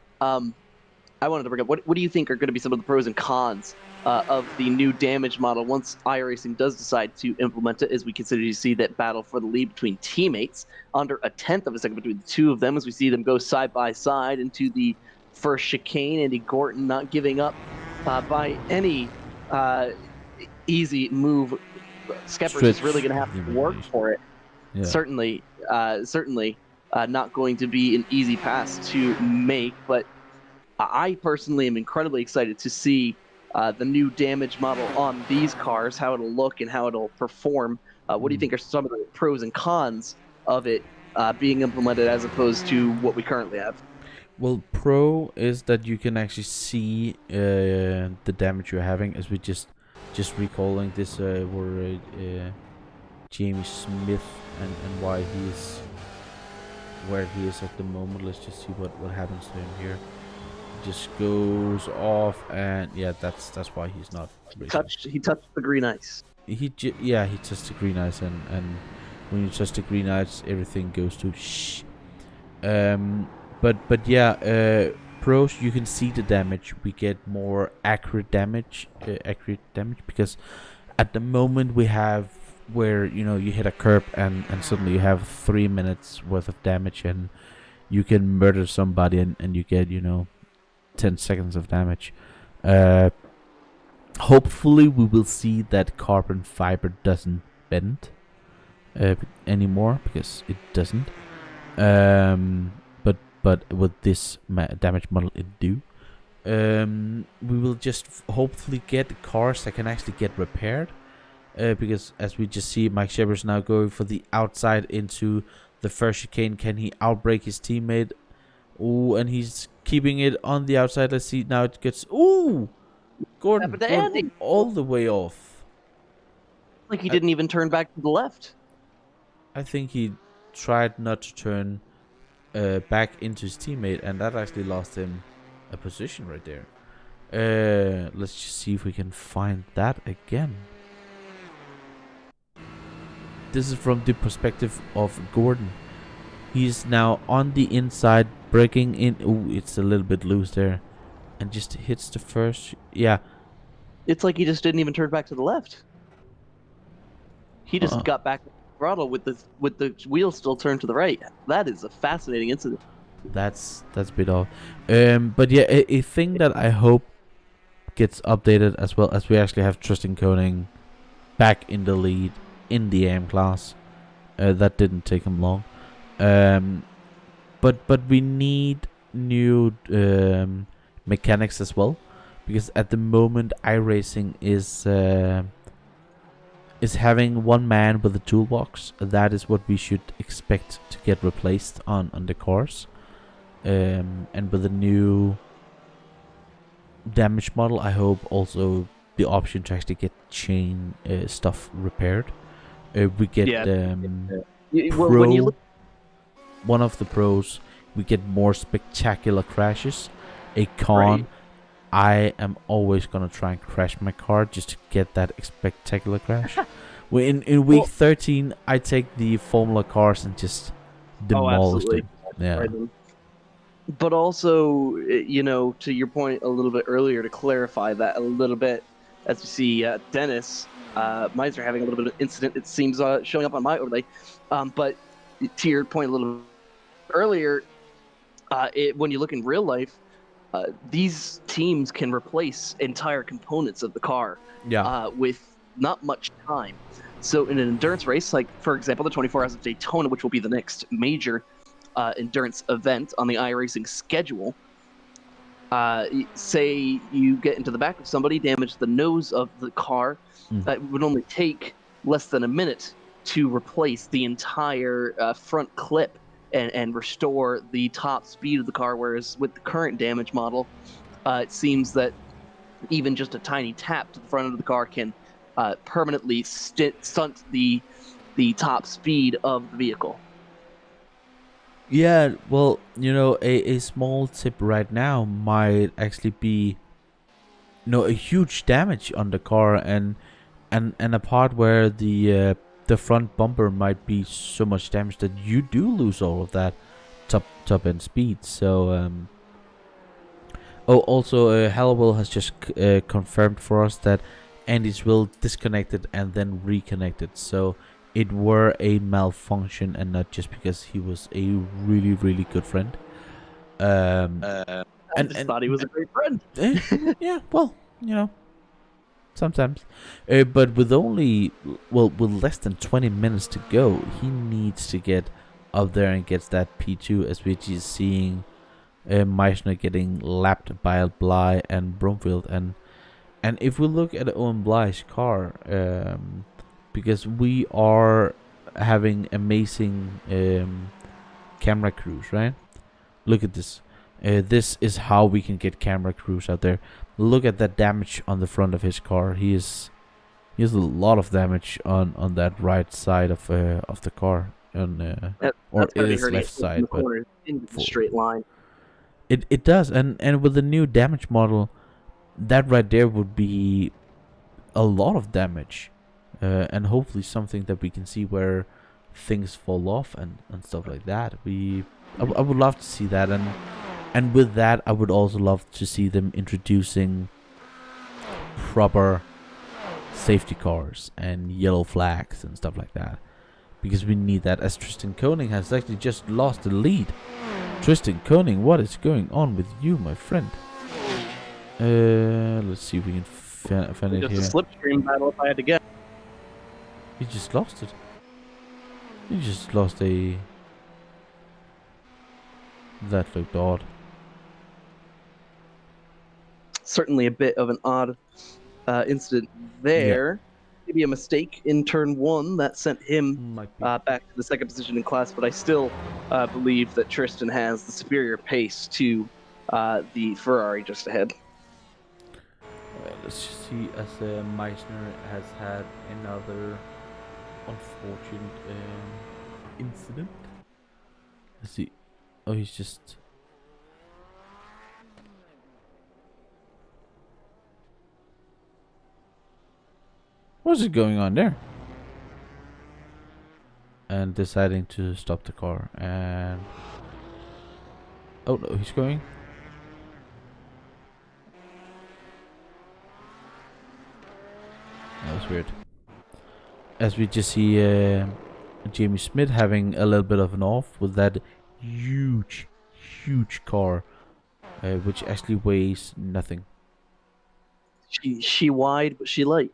I wanted to bring up what do you think are going to be some of the pros and cons of the new damage model once iRacing does decide to implement it, as we consider to see that battle for the lead between teammates under a tenth of a second between the two of them, as we see them go side by side into the first chicane. Andy Gorton not giving up by any easy move. Skeppers is really going to have to work for it. Yeah. Certainly not going to be an easy pass to make, but I personally am incredibly excited to see the new damage model on these cars, how it'll look and how it'll perform. What do you think are some of the pros and cons of it being implemented as opposed to what we currently have? Well, pro is that you can actually see the damage you're having, as we just recalling this were Jamie Smith and why he is where he is at the moment. Let's just see what happens to him here. Just goes off, and yeah, that's why he's not racing. He touched the green ice. He touched the green ice, and when you touch the green ice, everything goes to shh. But yeah, pros, you can see the damage. We get more accurate damage because at the moment we have where you hit a curb and suddenly you have 3 minutes worth of damage, and you can murder somebody and you get 10 seconds of damage. Hopefully we will see that carbon fiber doesn't bend anymore, because it doesn't. But with this damage model it do. We will just hopefully get cars that can actually get repaired, because as we just see, Mike Shepard's now going for the outside into the first chicane. Can he outbrake his teammate? Ooh, and he's keeping it on the outside. Let's see. Now it gets... Ooh! Gordon all the way off. Like he didn't even turn back to the left. I think he tried not to turn back into his teammate, and that actually lost him a position right there. Let's just see if we can find that again. This is from the perspective of Gordon. He's now on the inside, breaking in. Ooh, it's a little bit loose there, and just hits the first. Yeah. It's like he just didn't even turn back to the left. He just got back to the throttle with the wheel still turned to the right. That is a fascinating incident. That's a bit off. But yeah, a thing that I hope gets updated as well, as we actually have Tristan Koning back in the lead in the AM class. That didn't take him long. But we need new mechanics as well, because at the moment iRacing is having one man with a toolbox. That is what we should expect to get replaced on the cars. And with the new damage model, I hope also the option to actually get chain stuff repaired. We get when you look, one of the pros. We get more spectacular crashes. A con, right. I am always gonna try and crash my car just to get that spectacular crash. in week 13, I take the Formula cars and just demolish them. Yeah. But also, you know, to your point a little bit earlier, to clarify that a little bit, as you see Dennis Meisner having a little bit of incident, it seems, showing up on my overlay. But to your point a little earlier, when you look in real life, these teams can replace entire components of the car with not much time. So in an endurance race, like, for example, the 24 Hours of Daytona, which will be the next major endurance event on the iRacing schedule, say you get into the back of somebody, damage the nose of the car, it would only take less than a minute to replace the entire front clip and restore the top speed of the car, whereas with the current damage model, it seems that even just a tiny tap to the front of the car can permanently stunt the top speed of the vehicle. Yeah, well, you know, a small tip right now might actually be, you know, a huge damage on the car, and a part where the front bumper might be so much damage that you do lose all of that top end speed. So also Hallowell has just confirmed for us that Andy's wheel disconnected and then reconnected. So it were a malfunction and not just because he was a really, really good friend. I just thought he was a great friend. Yeah, well, you know, sometimes. But with with less than 20 minutes to go, he needs to get up there and gets that P2, as we're just seeing Meisner getting lapped by Bly and Brumfield. And if we look at Owen Bly's car, because we are having amazing camera crews, right? Look at this. This is how we can get camera crews out there. Look at that damage on the front of his car. He has a lot of damage on that right side of the car, or his left side, but in the straight line. It does, and with the new damage model, that right there would be a lot of damage, and hopefully something that we can see where things fall off and stuff like that. I would love to see that, and with that, I would also love to see them introducing proper safety cars and yellow flags and stuff like that, because we need that, as Tristan Koning has actually just lost the lead. Tristan Koning, what is going on with you, my friend? Let's see if we can find it here. Just a slipstream battle if I had to guess. You just lost it. You just lost a... That looked odd. Certainly a bit of an odd incident there. Yeah. Maybe a mistake in turn one that sent him back to the second position in class, but I still believe that Tristan has the superior pace to the Ferrari just ahead. Let's just see, as Meisner has had another unfortunate incident. Let's see. Oh, he's just... What's going on there? And deciding to stop the car. And oh no, he's going. That was weird. As we just see Jamie Smith having a little bit of an off with that huge car, which actually weighs nothing. She wide, but she light.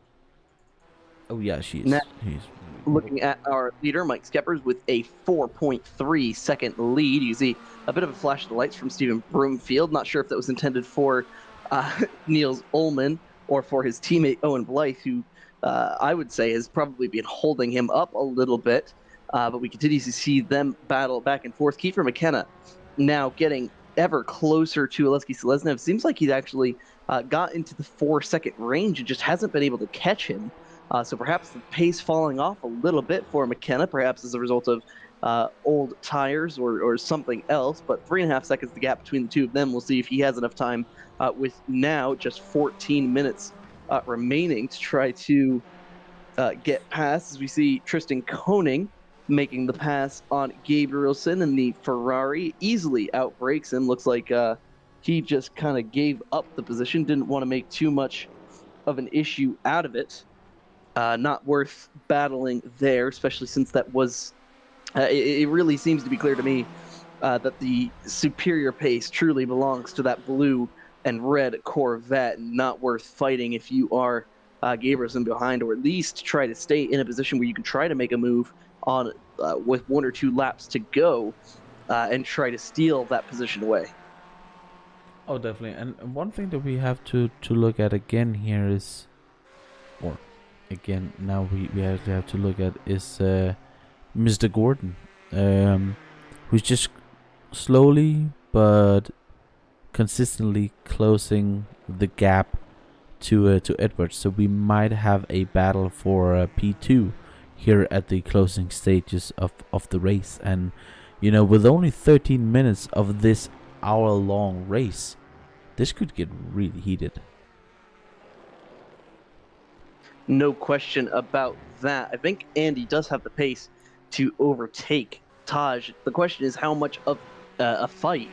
Oh yeah, she is. Now, He's looking at our leader, Mike Skeppers, with a 4.3 second lead. You see a bit of a flash of the lights from Stephen Broomfield. Not sure if that was intended for Niels Ullmann or for his teammate Owen Blythe, who I would say has probably been holding him up a little bit. But we continue to see them battle back and forth. Kiefer McKenna now getting ever closer to Aleksej Seleznev. Seems like he's actually got into the 4-second range and just hasn't been able to catch him. So perhaps the pace falling off a little bit for McKenna, perhaps as a result of old tires or something else. But 3.5 seconds the gap between the two of them. We'll see if he has enough time with now just 14 minutes remaining to try to get past. As we see Tristan Koning making the pass on Gabrielson, and the Ferrari easily outbreaks him. Looks like he just kind of gave up the position, didn't want to make too much of an issue out of it. Not worth battling there, especially since that was... it really seems to be clear to me that the superior pace truly belongs to that blue and red Corvette, and not worth fighting if you are Gabrielson behind, or at least try to stay in a position where you can try to make a move on with 1 or 2 laps to go and try to steal that position away. Oh, definitely. And one thing that we have to look at again here is, or again now we actually have to look at is Mr. Gordon, who's just slowly but consistently closing the gap to Edwards. So we might have a battle for P2 here at the closing stages of the race. And you know, with only 13 minutes of this hour-long race, this could get really heated. No question about that. I think Andy does have the pace to overtake Taj. The question is, how much of a fight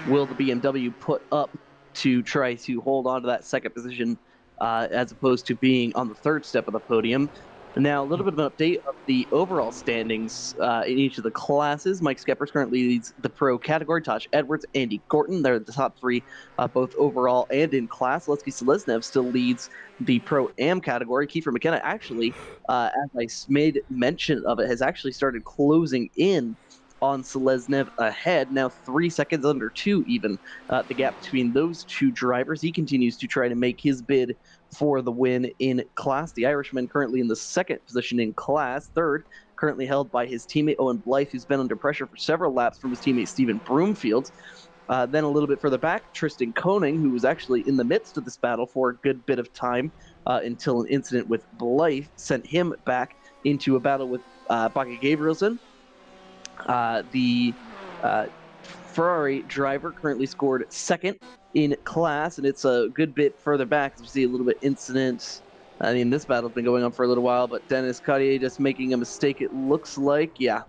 will the BMW put up to try to hold on to that second position as opposed to being on the third step of the podium? Now, a little bit of an update of the overall standings in each of the classes. Mike Skeppers currently leads the pro category. Taj Edwards, Andy Gorton, they're the top 3, both overall and in class. Aleksej Seleznev still leads the pro am category. Kiefer McKenna actually, as I made mention of it, has actually started closing in on Seleznev ahead, now 3 seconds under 2 even, the gap between those two drivers. He continues to try to make his bid for the win in class. The Irishman currently in the 2nd position in class. 3rd, currently held by his teammate Owen Blythe, who's been under pressure for several laps from his teammate Stephen Broomfield. Then a little bit further back, Tristan Koning, who was actually in the midst of this battle for a good bit of time until an incident with Blythe sent him back into a battle with Baki Gabrielson. The Ferrari driver currently scored 2nd in class, and it's a good bit further back as we see a little bit incident. I mean, this battle's been going on for a little while, but Dennis Cartier just making a mistake, it looks like. Yeah,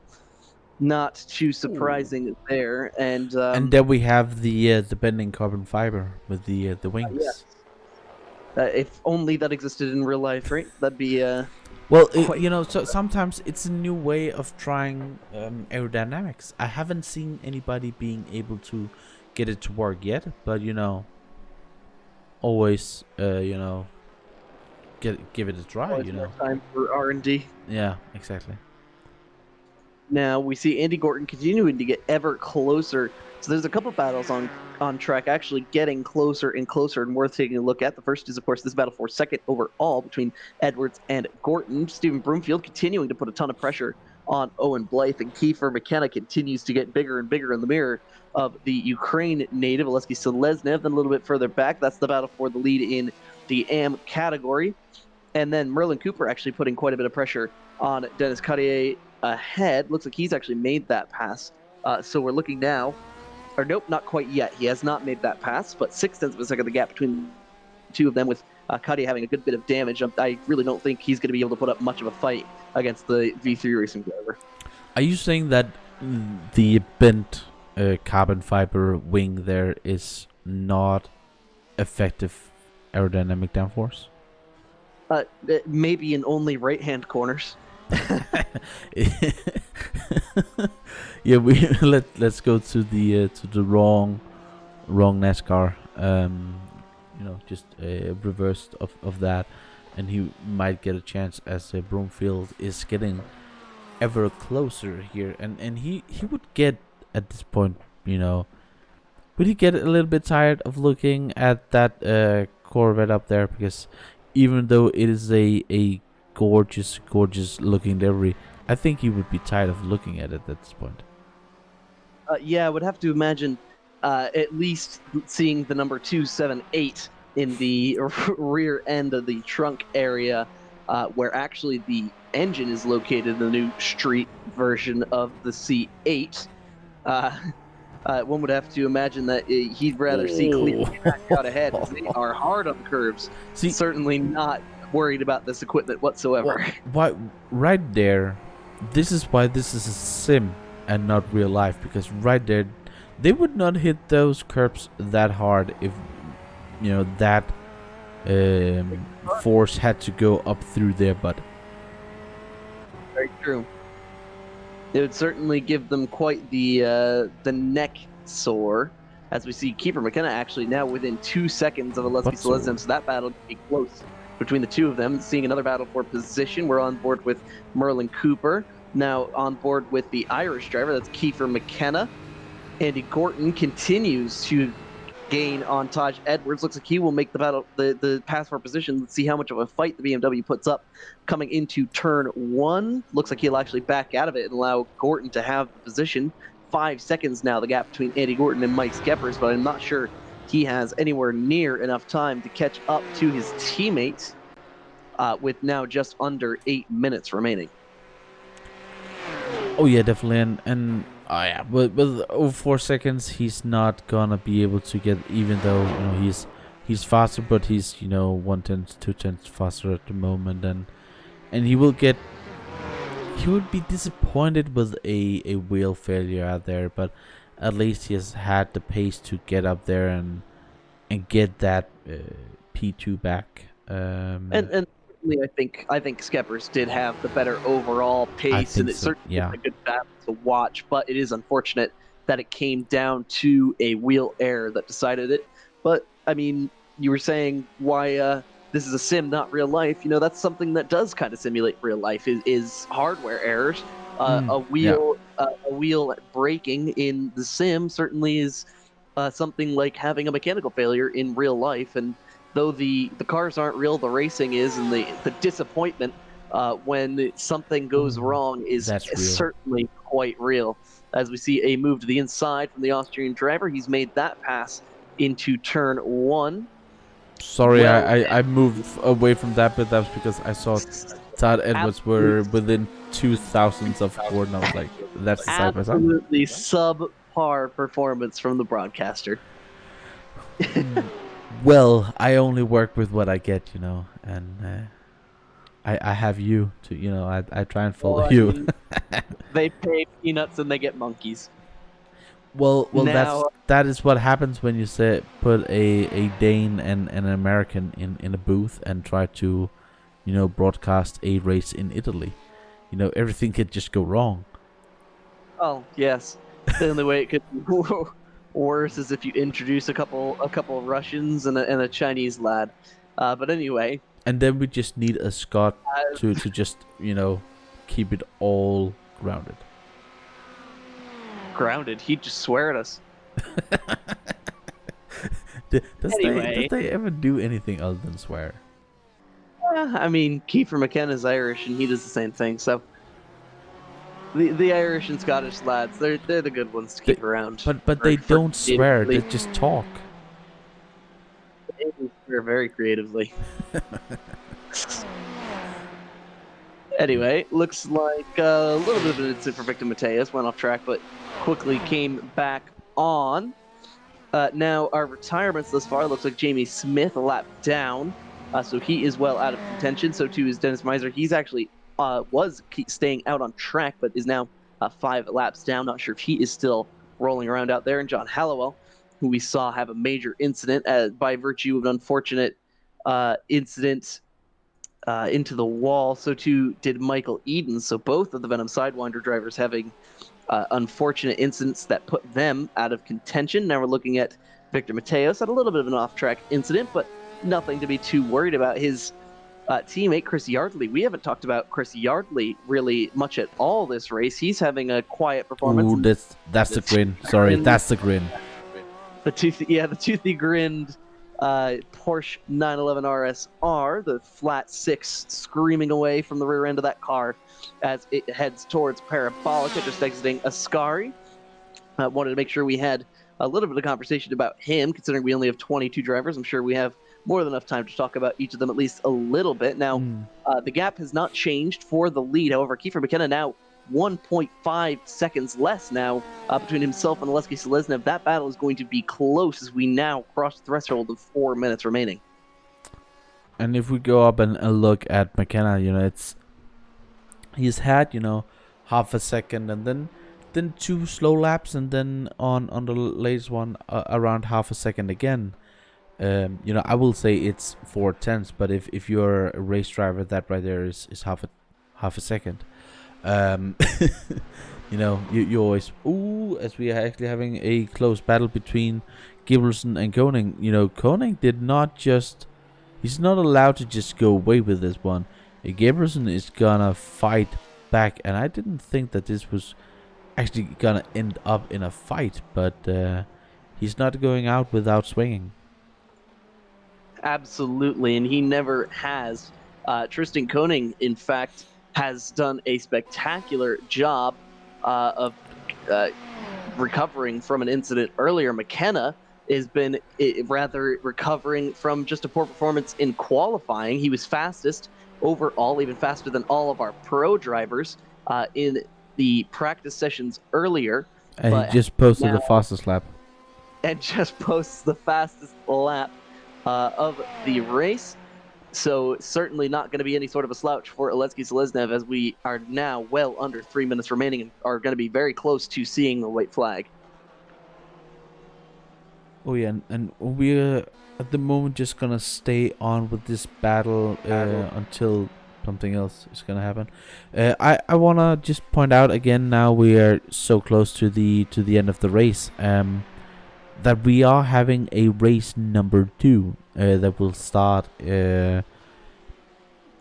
not too surprising there. And then we have the bending carbon fiber with the wings. Yes. If only that existed in real life, right? That'd be well, you know, so sometimes it's a new way of trying aerodynamics. I haven't seen anybody being able to get it to work yet, but you know, always you know, give it a try. always You know, time for R&D. yeah, exactly. Now we see Andy Gorton continuing to get ever closer. So there's a couple battles on track actually getting closer and closer and worth taking a look at. The first is, of course, this battle for 2nd overall between Edwards and Gorton. Stephen Broomfield continuing to put a ton of pressure on Owen Blythe, and Kiefer McKenna continues to get bigger and bigger in the mirror of the Ukraine native Aleksej Seleznev. Then a little bit further back, that's the battle for the lead in the AM category. And then Merlin Cooper actually putting quite a bit of pressure on Dennis Cartier ahead. Looks like he's actually made that pass. So we're looking now, or nope, not quite yet. He has not made that pass, but 0.6 of a second the gap between the two of them, with Cuddy having a good bit of damage. I really don't think he's going to be able to put up much of a fight against the V3 Racing driver. Are you saying that the bent carbon fiber wing there is not effective aerodynamic downforce? Maybe in only right-hand corners. Yeah, let's go to the wrong NASCAR. Just reverse of that, and he might get a chance as Broomfield is getting ever closer here, and he would get at this point, would he get a little bit tired of looking at that Corvette up there? Because even though it is a gorgeous looking livery, I think he would be tired of looking at it at this point. Yeah, I would have to imagine at least seeing the number 278 in the rear end of the trunk area, where actually the engine is located in the new street version of the C8. One would have to imagine that he'd rather see clearly back out ahead. They are hard on curves. Certainly not worried about this equipment whatsoever. Why, right there, this is why this is a sim and not real life, because right there, they would not hit those curbs that hard if that force had to go up through their butt. Very true. It would certainly give them quite the neck sore, as we see Kiefer McKenna actually now within 2 seconds of a Leslie Selesnyk, so that battle could be close between the two of them. Seeing another battle for position, we're on board with Merlin Cooper, now on board with the Irish driver, that's Kiefer McKenna. Andy Gorton continues to gain on Taj Edwards. Looks like he will make the battle, the pass for position. Let's see how much of a fight the BMW puts up coming into turn 1. Looks like he'll actually back out of it and allow Gorton to have the position. 5 seconds now, the gap between Andy Gorton and Mike Skeppers, but I'm not sure he has anywhere near enough time to catch up to his teammates with now just under 8 minutes remaining. Oh yeah, definitely, and with over 4 seconds, he's not gonna be able to get, even though he's faster, but he's 1/10, 2/10 faster at the moment, and he would be disappointed with a wheel failure out there, but at least he has had the pace to get up there and get that P2 back. And I think Skeppers did have the better overall pace, and it's certainly a good battle to watch. But it is unfortunate that it came down to a wheel error that decided it. But I mean, you were saying why this is a sim, not real life. That's something that does kind of simulate real life. Is hardware errors. A wheel breaking in the sim certainly is something like having a mechanical failure in real life. And though the cars aren't real, the racing is, and the disappointment when something goes wrong is certainly quite real. As we see a move to the inside from the Austrian driver, he's made that pass into turn 1. Sorry, I moved away from that, but that's because I saw Todd Edwards were within 2,000ths of Gordon. I was like, that's the side by side. Absolutely subpar performance from the broadcaster. Well, I only work with what I get, and I have you to, I try and follow you. They pay peanuts and they get monkeys. Well, that is what happens when you put a Dane and an American in a booth and try to, broadcast a race in Italy. Everything could just go wrong. Oh yes, the only way it could be worse is if you introduce a couple Russians and a Chinese lad. But anyway. And then we just need a Scot to just keep it all grounded. Grounded? He'd just swear at us. Does they ever do anything other than swear? I mean, Kiefer McKenna's Irish, and he does the same thing. So the Irish and Scottish lads, they're the good ones to keep around. But they don't swear; they just talk. They swear very creatively. Anyway, looks like a little bit of an incident for Victor Mateus. Went off track, but quickly came back on. Now, our retirements thus far looks like Jamie Smith a lap down So he is well out of contention. So too is Dennis Meiser. He's actually was staying out on track, but is now 5 laps down. Not sure if he is still rolling around out there. And John Hallowell, who we saw have a major incident by virtue of an unfortunate incident into the wall. So too did Michael Eden. So both of the Venom Sidewinder drivers having unfortunate incidents that put them out of contention. Now we're looking at Victor Mateos had a little bit of an off-track incident, but nothing to be too worried about. His teammate Chris Yardley, we haven't talked about Chris Yardley really much at all this race. He's having a quiet performance. Ooh, that's the grin. Sorry, that's the grin. The toothy grinned Porsche 911 RSR, the flat 6 screaming away from the rear end of that car as it heads towards Parabolica, just exiting Ascari. Wanted to make sure we had a little bit of conversation about him, considering we only have 22 drivers. I'm sure we have more than enough time to talk about each of them at least a little bit. Now, the gap has not changed for the lead. However, Kiefer McKenna now 1.5 seconds less now between himself and Oleksiy Seleznev. That battle is going to be close as we now cross the threshold of 4 minutes remaining. And if we go up and look at McKenna, he's had, half a second and then 2 slow laps, and then on the latest one around half a second again. I will say it's 4/10, but if you're a race driver, that right there is half a second. You always as we are actually having a close battle between Gibbelson and Koning. Koning did not he's not allowed to just go away with this one. Gibbelson is gonna fight back, and I didn't think that this was actually gonna end up in a fight, but he's not going out without swinging. Absolutely, and he never has. Tristan Koning, in fact, has done a spectacular job of recovering from an incident earlier. McKenna has been rather recovering from just a poor performance in qualifying. He was fastest overall, even faster than all of our pro drivers in the practice sessions earlier. And he just posted the fastest lap. And just posts the fastest lap of the race. So certainly not going to be any sort of a slouch for Oleksiy Seleznev, as we are now well under 3 minutes remaining and are going to be very close to seeing the white flag. Oh yeah, and we're at the moment just going to stay on with this battle until something else is going to happen. I want to just point out again, now we are so close to the end of the race, that we are having a race number 2 that will start and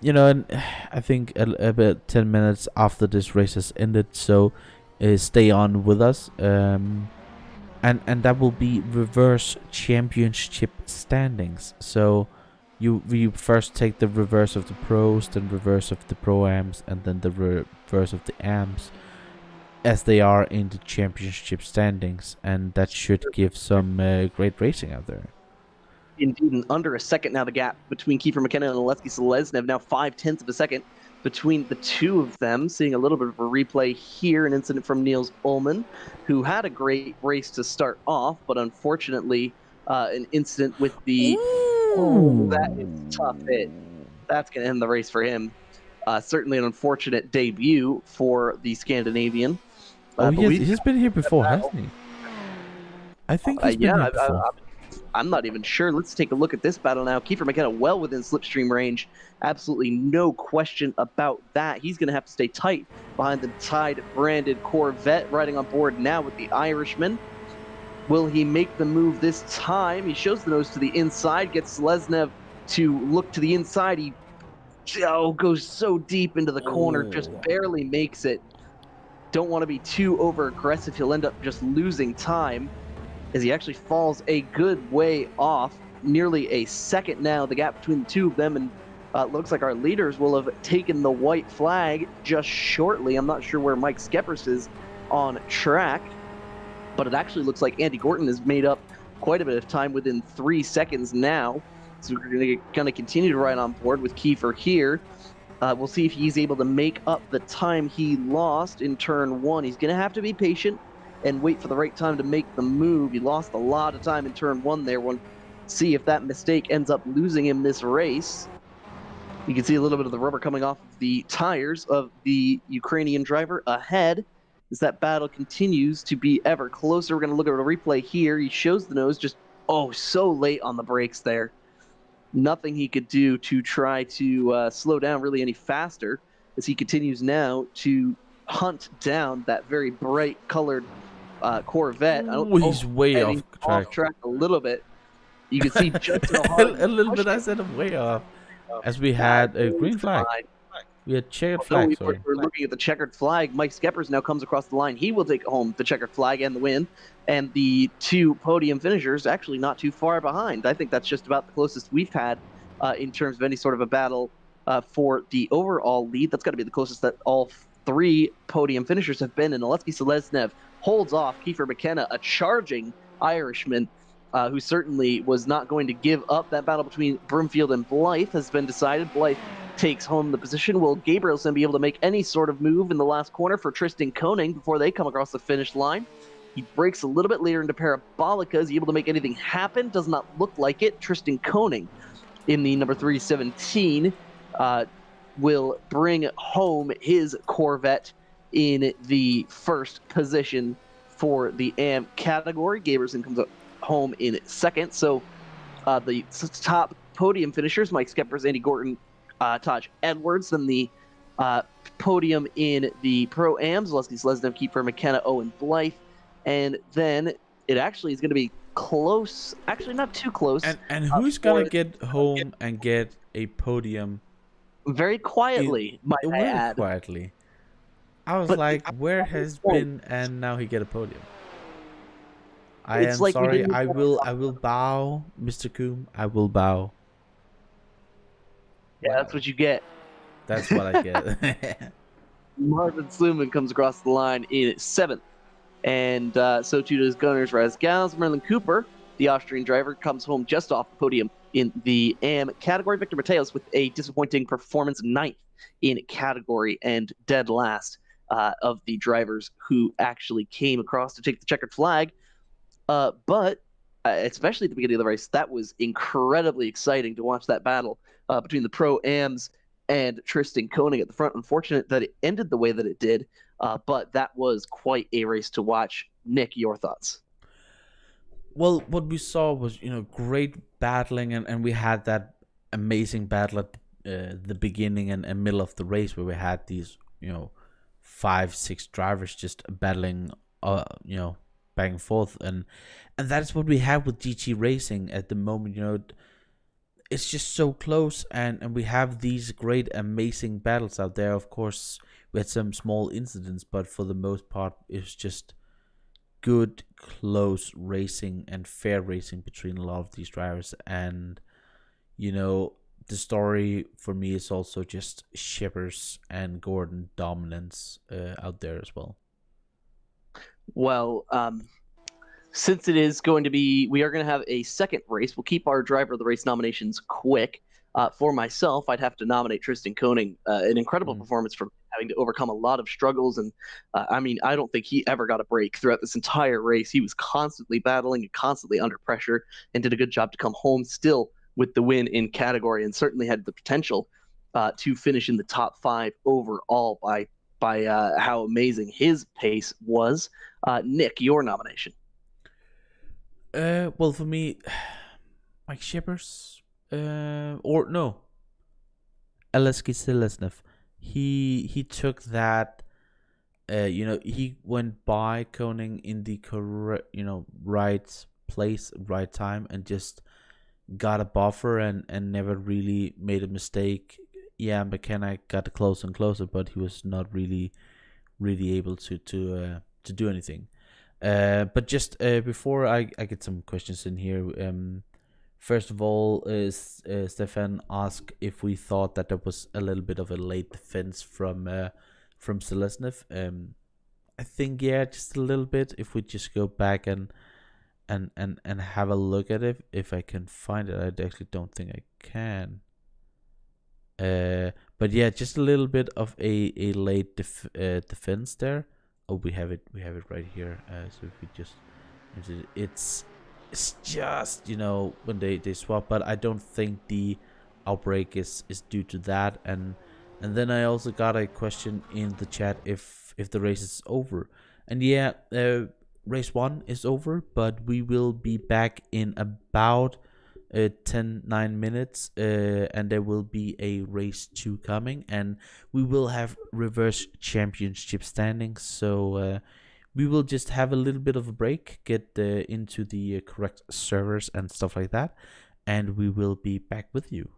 I think about 10 minutes after this race has ended, so stay on with us, and that will be reverse championship standings. So we first take the reverse of the pros, then reverse of the pro-ams, and then the reverse of the ams, as they are in the championship standings, and that should give some great racing out there. Indeed, in under a second now, the gap between Kiefer McKenna and Oleksiy Seleznev, now 0.5 of a second between the two of them. Seeing a little bit of a replay here, an incident from Niels Ullmann, who had a great race to start off, but unfortunately an incident with the... Oh, that is a tough hit. That's going to end the race for him. Certainly an unfortunate debut for the Scandinavian. He's been here before, hasn't he? I think he's been here before. I'm not even sure. Let's take a look at this battle now. Kiefer McKenna well within slipstream range. Absolutely no question about that. He's going to have to stay tight behind the Tide-branded Corvette, riding on board now with the Irishman. Will he make the move this time? He shows the nose to the inside, gets Seleznev to look to the inside. He goes so deep into the corner, just barely makes it. Don't want to be too over-aggressive. He'll end up just losing time, as he actually falls a good way off, nearly a second now, the gap between the two of them, and looks like our leaders will have taken the white flag just shortly. I'm not sure where Mike Skeppers is on track, but it actually looks like Andy Gorton has made up quite a bit of time within 3 seconds now. So we're going to continue to ride on board with Kiefer here. We'll see if he's able to make up the time he lost in turn 1. He's going to have to be patient and wait for the right time to make the move. He lost a lot of time in turn 1 there when see if that mistake ends up losing him this race. You can see a little bit of the rubber coming off of the tires of the Ukrainian driver ahead as that battle continues to be ever closer. We're going to look at a replay here. He shows the nose just, so late on the brakes there. Nothing he could do to try to slow down really any faster as he continues now to hunt down that very bright colored Corvette. He's way off track. A little bit. You can see just how a hard little bit. I said I'm way off. As we had a green flag. We had checkered flag. We're looking at the checkered flag. Mike Skeppers now comes across the line. He will take home the checkered flag and the win. And the two podium finishers actually not too far behind. I think that's just about the closest we've had in terms of any sort of a battle for the overall lead. That's got to be the closest that all three podium finishers have been. And Oleksiy Seleznev holds off Kiefer McKenna, a charging Irishman who certainly was not going to give up. That battle between Broomfield and Blythe has been decided. Blythe takes home the position. Will Gabrielson be able to make any sort of move in the last corner for Tristan Koning before they come across the finish line? He breaks a little bit later into Parabolica. Is he able to make anything happen? Does not look like it. Tristan Koning in the number 317 will bring home his Corvette in the first position for the AM category. Gabrielson comes up home in second. So the top podium finishers, Mike Skeppers, Andy Gorton, Taj Edwards. Then the podium in the Pro-Ams, Oleksiy Seleznev, Kiefer McKenna, Owen Blythe. And then it actually is going to be close. Actually, not too close. And who's going to get home and get a podium? Very quietly, might I add. Quietly. I was like, where has been, and now he get a podium. I am sorry. I will bow, Mr. Coombe. I will bow. Yeah, wow. That's what you get. That's what I get. Marvin Sluman comes across the line in seventh. And so too does Gunners Razgals. Merlin Cooper, the Austrian driver, comes home just off the podium in the AM category. Victor Mateos with a disappointing performance, ninth in category and dead last of the drivers who actually came across to take the checkered flag. But especially at the beginning of the race, that was incredibly exciting to watch that battle between the Pro-Ams and Tristan Koning at the front. Unfortunate that it ended the way that it did, but that was quite a race to watch. Nick, your thoughts? Well, what we saw was, great battling, and we had that amazing battle at the beginning and middle of the race where we had these, 5-6 drivers just battling, back and forth, and that's what we have with GT Racing at the moment. It's just so close, and we have these great, amazing battles out there. Of course, we had some small incidents, but for the most part, it's just good, close racing and fair racing between a lot of these drivers. And, the story for me is also just Shippers and Gordon dominance out there as well. Well, since it is going to be, we are going to have a second race. We'll keep our driver of the race nominations quick. For myself, I'd have to nominate Tristan Koning. An incredible performance from having to overcome a lot of struggles. And I don't think he ever got a break throughout this entire race. He was constantly battling and constantly under pressure and did a good job to come home still with the win in category, and certainly had the potential to finish in the top 5 overall by how amazing his pace was. Nick, your nomination. Well, for me, Mike Shippers, or no, Oleksiy Seleznev. He took that, he went by Koning in the correct, right place, right time, and just got a buffer and never really made a mistake. Yeah, McKenna got closer and closer, but he was not really able to do anything. But just before I get some questions in here, first of all, Stefan asked if we thought that there was a little bit of a late defense from Seleznev. I think, yeah, just a little bit. If we just go back and have a look at it, if I can find it. I actually don't think I can. But yeah, just a little bit of a late defense there. Oh, we have it right here. So if we just, it's it's just, when they swap, but I don't think the outbreak is due to that. And then I also got a question in the chat if the race is over. And yeah, race 1 is over, but we will be back in about 9 minutes, and there will be a race 2 coming, and we will have reverse championship standings. So we will just have a little bit of a break, get into the correct servers and stuff like that, and we will be back with you.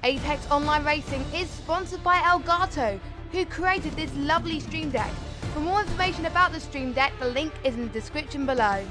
Apex Online Racing is sponsored by Elgato, who created this lovely Stream Deck. For more information about the Stream Deck, the link is in the description below.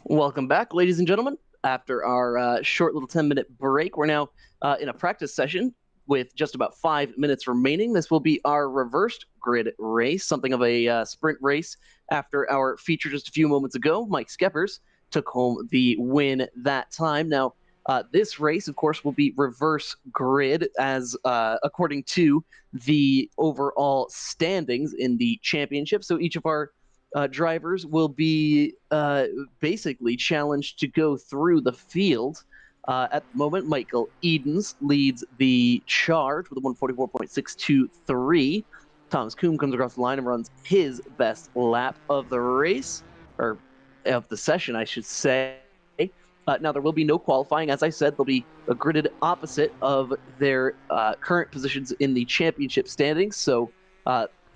Welcome back, ladies and gentlemen. After our short little 10-minute break, we're now in a practice session with just about 5 minutes remaining. This will be our reversed grid race, something of a sprint race. After our feature just a few moments ago, Mike Skeppers took home the win that time. Now, this race, of course, will be reverse grid as according to the overall standings in the championship. So each of our drivers will be basically challenged to go through the field. At the moment, Michael Edens leads the charge with a 144.623. Thomas Kuhn comes across the line and runs his best lap of the race, or of the session, I should say. Now, there will be no qualifying. As I said, they'll be gridded opposite of their current positions in the championship standings. So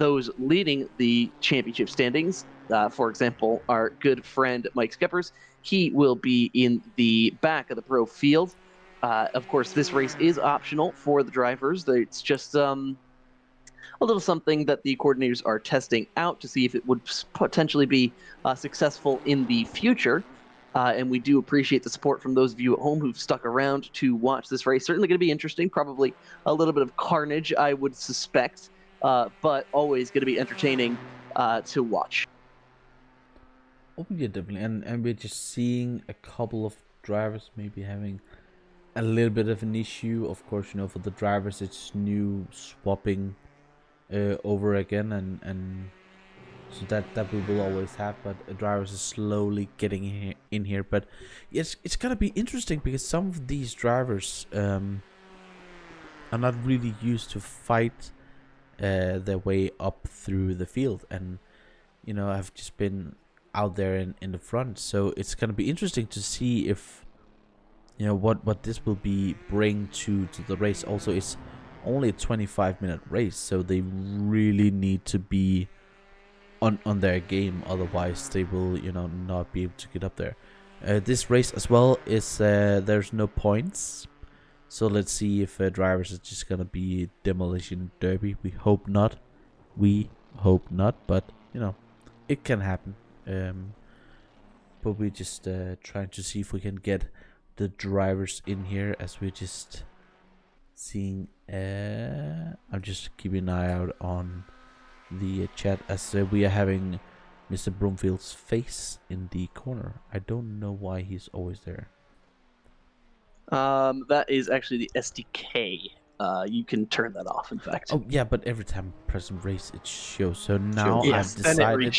those leading the championship standings. For example, our good friend Mike Skeppers, he will be in the back of the pro field. Of course, this race is optional for the drivers. It's just a little something that the coordinators are testing out to see if it would potentially be successful in the future. And we do appreciate the support from those of you at home who've stuck around to watch this race. Certainly going to be interesting, probably a little bit of carnage, I would suspect, but always going to be entertaining to watch. Oh yeah, definitely, and we're just seeing a couple of drivers maybe having a little bit of an issue. Of course, for the drivers, it's new swapping over again, and so that we will always have. But drivers are slowly getting in here. But it's gonna be interesting because some of these drivers are not really used to fight their way up through the field, and have just been out there in the front. So it's gonna be interesting to see if what this will bring to the race. Also, it's only a 25-minute race, so they really need to be on their game, otherwise they will not be able to get up there. This race as well is there's no points, so let's see if drivers are just gonna be demolition derby. We hope not, but it can happen. But we're just trying to see if we can get the drivers in here, as we're just seeing. I'm just keeping an eye out on the chat, as we are having Mr. Broomfield's face in the corner. I don't know why he's always there. That is actually the SDK. You can turn that off, in fact. Oh yeah, but every time I press race, it shows. So now Yes, I've decided.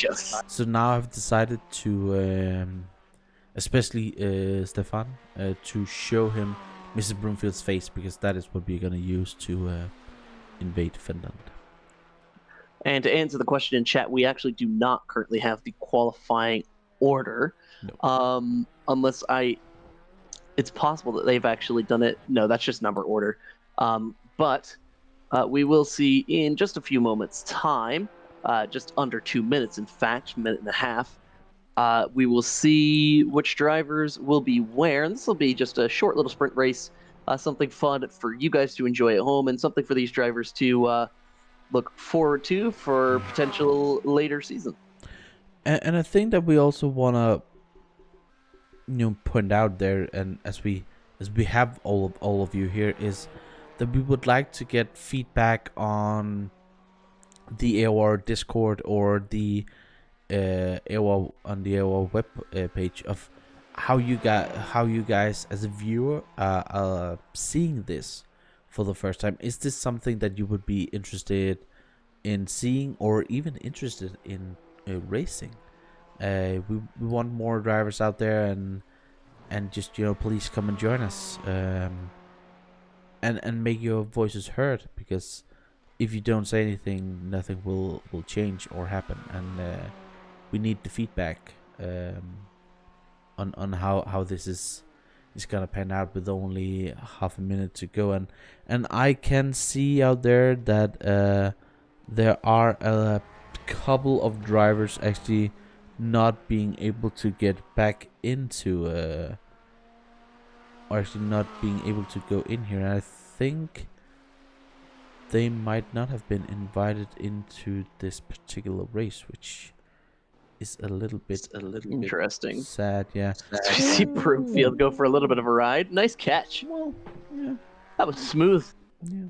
So now I've decided to, especially Stefan, to show him Mrs. Broomfield's face, because that is what we're gonna use to invade Finland. And to answer the question in chat, we actually do not currently have the qualifying order. No. Unless it's possible that they've actually done it. No, that's just number order. But we will see in just a few moments' time, just under 2 minutes, in fact, minute and a half, we will see which drivers will be where. And this will be just a short little sprint race, something fun for you guys to enjoy at home, and something for these drivers to look forward to for potential later season. And I think that we also want to point out there, and as we have all of you here, is that we would like to get feedback on the AOR Discord or the AOR on the AOR web page of how you guys as a viewer are seeing this for the first time. Is this something that you would be interested in seeing, or even interested in racing? We want more drivers out there, and just please come and join us, and make your voices heard, because if you don't say anything, nothing will change or happen, and we need the feedback on how this is gonna pan out with only half a minute to go. And I can see out there that there are a couple of drivers actually not being able to get back into or actually not being able to go in here. And I think they might not have been invited into this particular race, which is a little bit interesting. Sad, yeah. You see Broomfield go for a little bit of a ride. Nice catch. Well, yeah. That was smooth. Yeah.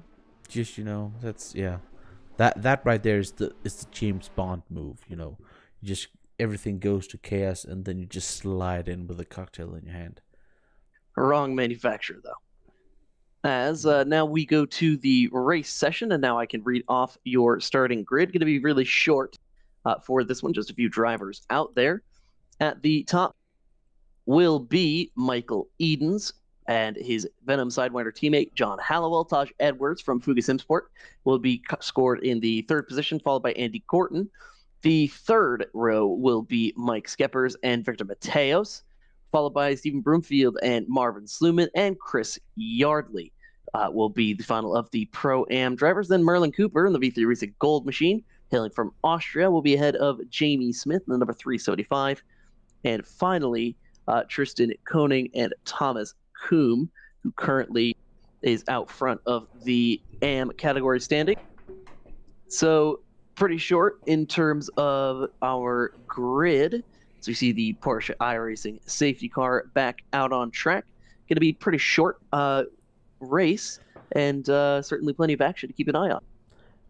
Just that's that right there is the James Bond move. Just everything goes to chaos, and then you just slide in with a cocktail in your hand. Wrong manufacturer, though. As now we go to the race session, and now I can read off your starting grid. Going to be really short for this one, just a few drivers out there. At the top will be Michael Edens and his Venom Sidewinder teammate John Hallowell. Taj Edwards from Fuga Simsport will be scored in the third position, followed by Andy Gorton. The third row will be Mike Skeppers and Victor Mateos, followed by Stephen Broomfield and Marvin Sluman, and Chris Yardley will be the final of the Pro-Am drivers. Then Merlin Cooper in the V3 Racing Gold Machine, hailing from Austria, will be ahead of Jamie Smith in the number 375. And finally, Tristan Koning and Thomas Koom, who currently is out front of the AM category standing. So pretty short in terms of our grid. So you see the Porsche iRacing safety car back out on track. Going to be pretty short race, and certainly plenty of action to keep an eye on.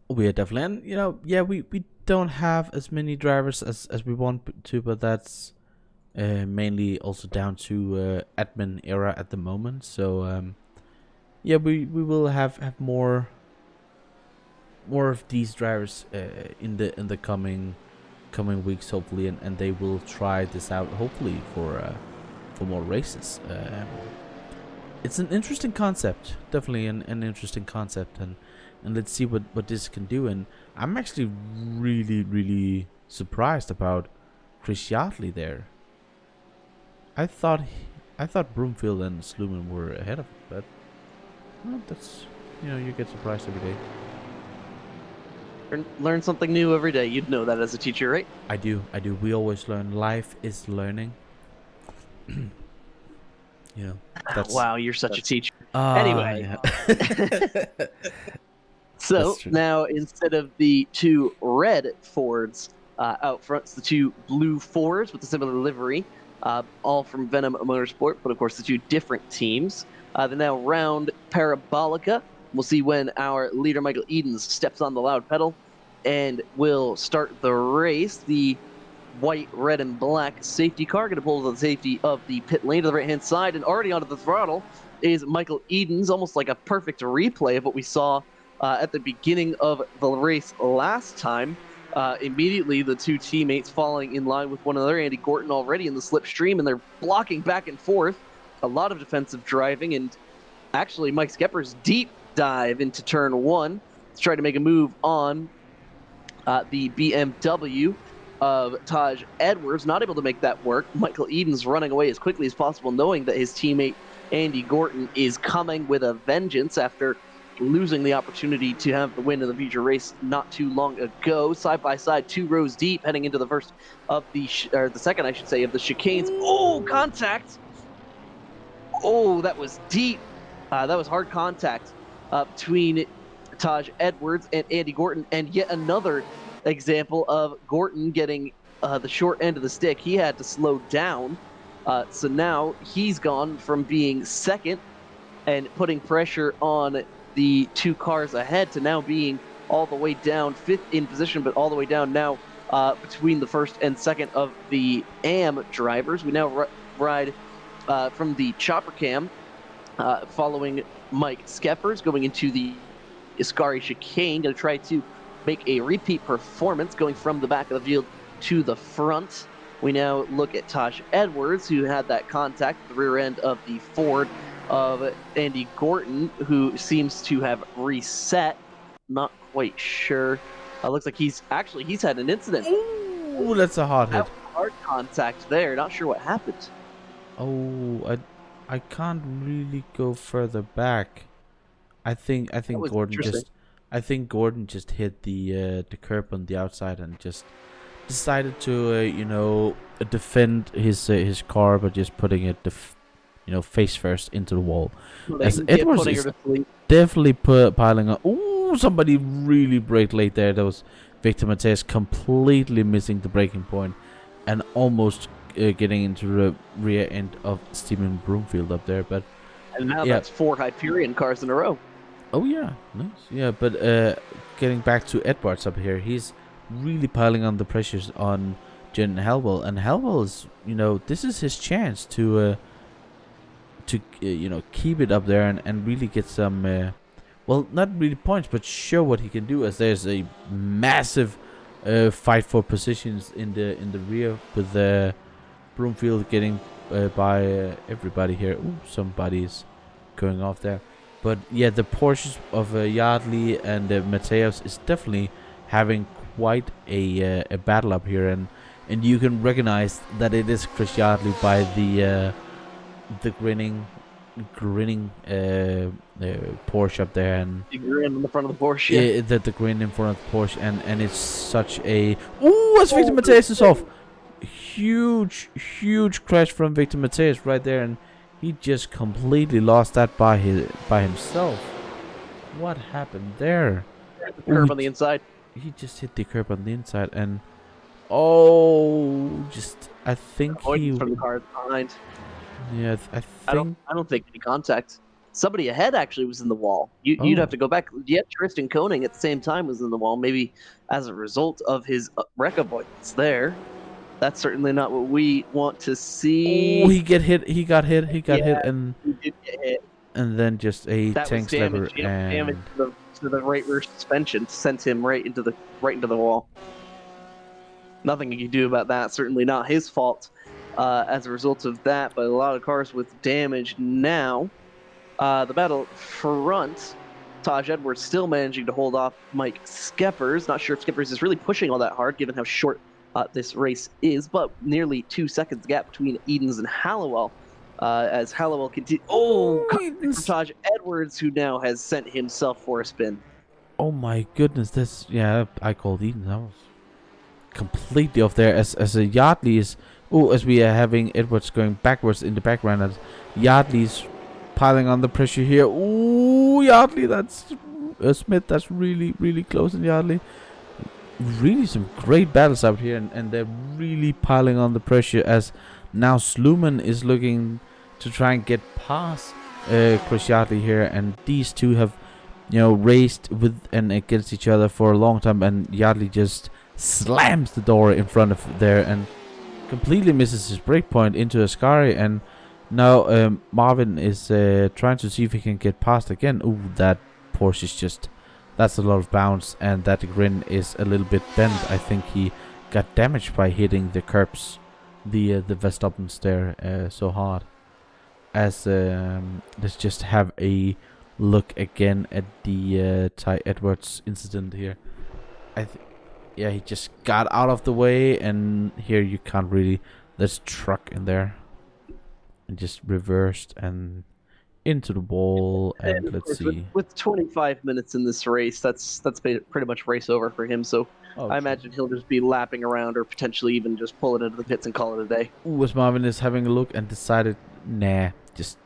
We are definitely, and we don't have as many drivers as we want to, but that's mainly also down to admin era at the moment. So we will have more of these drivers in the coming weeks, hopefully, and they will try this out, hopefully, for more races. It's an interesting concept, definitely an interesting concept, and let's see what this can do. And I'm actually really surprised about Chris Yardley there. I thought Broomfield and Sluman were ahead of him, but well, that's, you get surprised every day. Learn something new every day. You'd know that as a teacher, right? I do. We always learn. Life is learning. That's, wow, you're such a teacher. Anyway. Yeah. So now instead of the two red Fords out front, it's the two blue Fords with a similar livery, all from Venom Motorsport, but of course the two different teams. They now round Parabolica. We'll see when our leader Michael Edens steps on the loud pedal and will start the race. The white, red, and black safety car going to pull to the safety of the pit lane to the right-hand side, and already onto the throttle is Michael Edens, almost like a perfect replay of what we saw at the beginning of the race last time. Immediately, the two teammates falling in line with one another. Andy Gorton already in the slipstream, and they're blocking back and forth. A lot of defensive driving, and actually Mike Skepper's deep dive into turn one to try to make a move on the BMW of Taj Edwards. Not able to make that work. Michael Edens running away as quickly as possible, knowing that his teammate Andy Gorton is coming with a vengeance after losing the opportunity to have the win in the future race not too long ago. Side by side, 2 rows deep, heading into the first of the second, I should say, of the chicanes. Oh, contact! Oh, that was deep. That was hard contact between Taj Edwards and Andy Gorton, and yet another example of Gorton getting the short end of the stick. He had to slow down, so now he's gone from being second and putting pressure on the two cars ahead to now being all the way down, 5th in position, but all the way down now between the first and second of the AM drivers. We now ride from the chopper cam, following Mike Skeppers, going into the Iscari chicane, going to try to make a repeat performance, going from the back of the field to the front. We now look at Taj Edwards, who had that contact at the rear end of the Ford of Andy Gorton, who seems to have reset. Not quite sure. Looks like he's had an incident. Ooh, that's a hard hit. Hard contact there. Not sure what happened. Oh, I can't really go further back. I think Gordon just hit the curb on the outside and just decided to defend his car by just putting it face first into the wall. Well, As Edwards is definitely piling on. Ooh, somebody really braked late there. That was Victor Mateus completely missing the braking point and almost getting into the rear end of Stephen Broomfield up there. But and now that's 4 Hyperion cars in a row. Oh yeah, nice. Yeah, but getting back to Edwards up here, he's really piling on the pressures on Jen Halwell, and Halwell is, this is his chance to keep it up there and really get some, not really points, but show what he can do, as there's a massive fight for positions in the rear with Broomfield getting by everybody here. Ooh, somebody's going off there. But yeah, the Porsches of Yardley and Mateus is definitely having quite a battle up here, and you can recognize that it is Chris Yardley by the grinning grinning Porsche up there, and You grin in the front of the Porsche. Yeah. the grin in front of the Porsche, and it's such a as Victor Mathias is off. Huge crash from Victor Mathias right there, and he just completely lost that by himself. What happened there? The curb on the inside. He just hit the curb on the inside, and I think he from the car behind. Yeah, I don't think any contact. Somebody ahead actually was in the wall. You'd have to go back. Yeah, Tristan Koenig at the same time was in the wall. Maybe as a result of his wreck avoidance there. That's certainly not what we want to see. Oh, he got hit, and he did get hit. And then just a tank slapper and damage to the right rear suspension sent him right into the wall. Nothing you can do about that. Certainly not his fault as a result of that, but a lot of cars with damage now. The battle front, Taj Edwards still managing to hold off Mike Skeppers. Not sure if Skeppers is really pushing all that hard given how short this race is, but nearly 2 seconds gap between Edens and Hallowell. As Hallowell continues. From Taj Edwards, who now has sent himself for a spin. Oh my goodness, I called Edens. I was completely off there. As a Yardley is, as we are having Edwards going backwards in the background, as Yardley's piling on the pressure here. Yardley, that's Smith. That's really close, and Yardley. Really some great battles out here, and they're really piling on the pressure, as now Sluman is looking to try and get past Chris Yardley here, and these two have raced with and against each other for a long time, and Yardley just slams the door in front of there and completely misses his brake point into Ascari, and now Marvin is trying to see if he can get past again. That Porsche is just, that's a lot of bounce, and that grin is a little bit bent. I think he got damaged by hitting the curbs, the Verstappens there so hard. As let's just have a look again at the Ty Edwards incident here. He just got out of the way, and here you can't really. There's truck in there, and just reversed and into the wall, and let's see. With 25 minutes in this race, that's pretty much race over for him. So I imagine he'll just be lapping around, or potentially even just pull it into the pits and call it a day. As Marvin is having a look and decided, just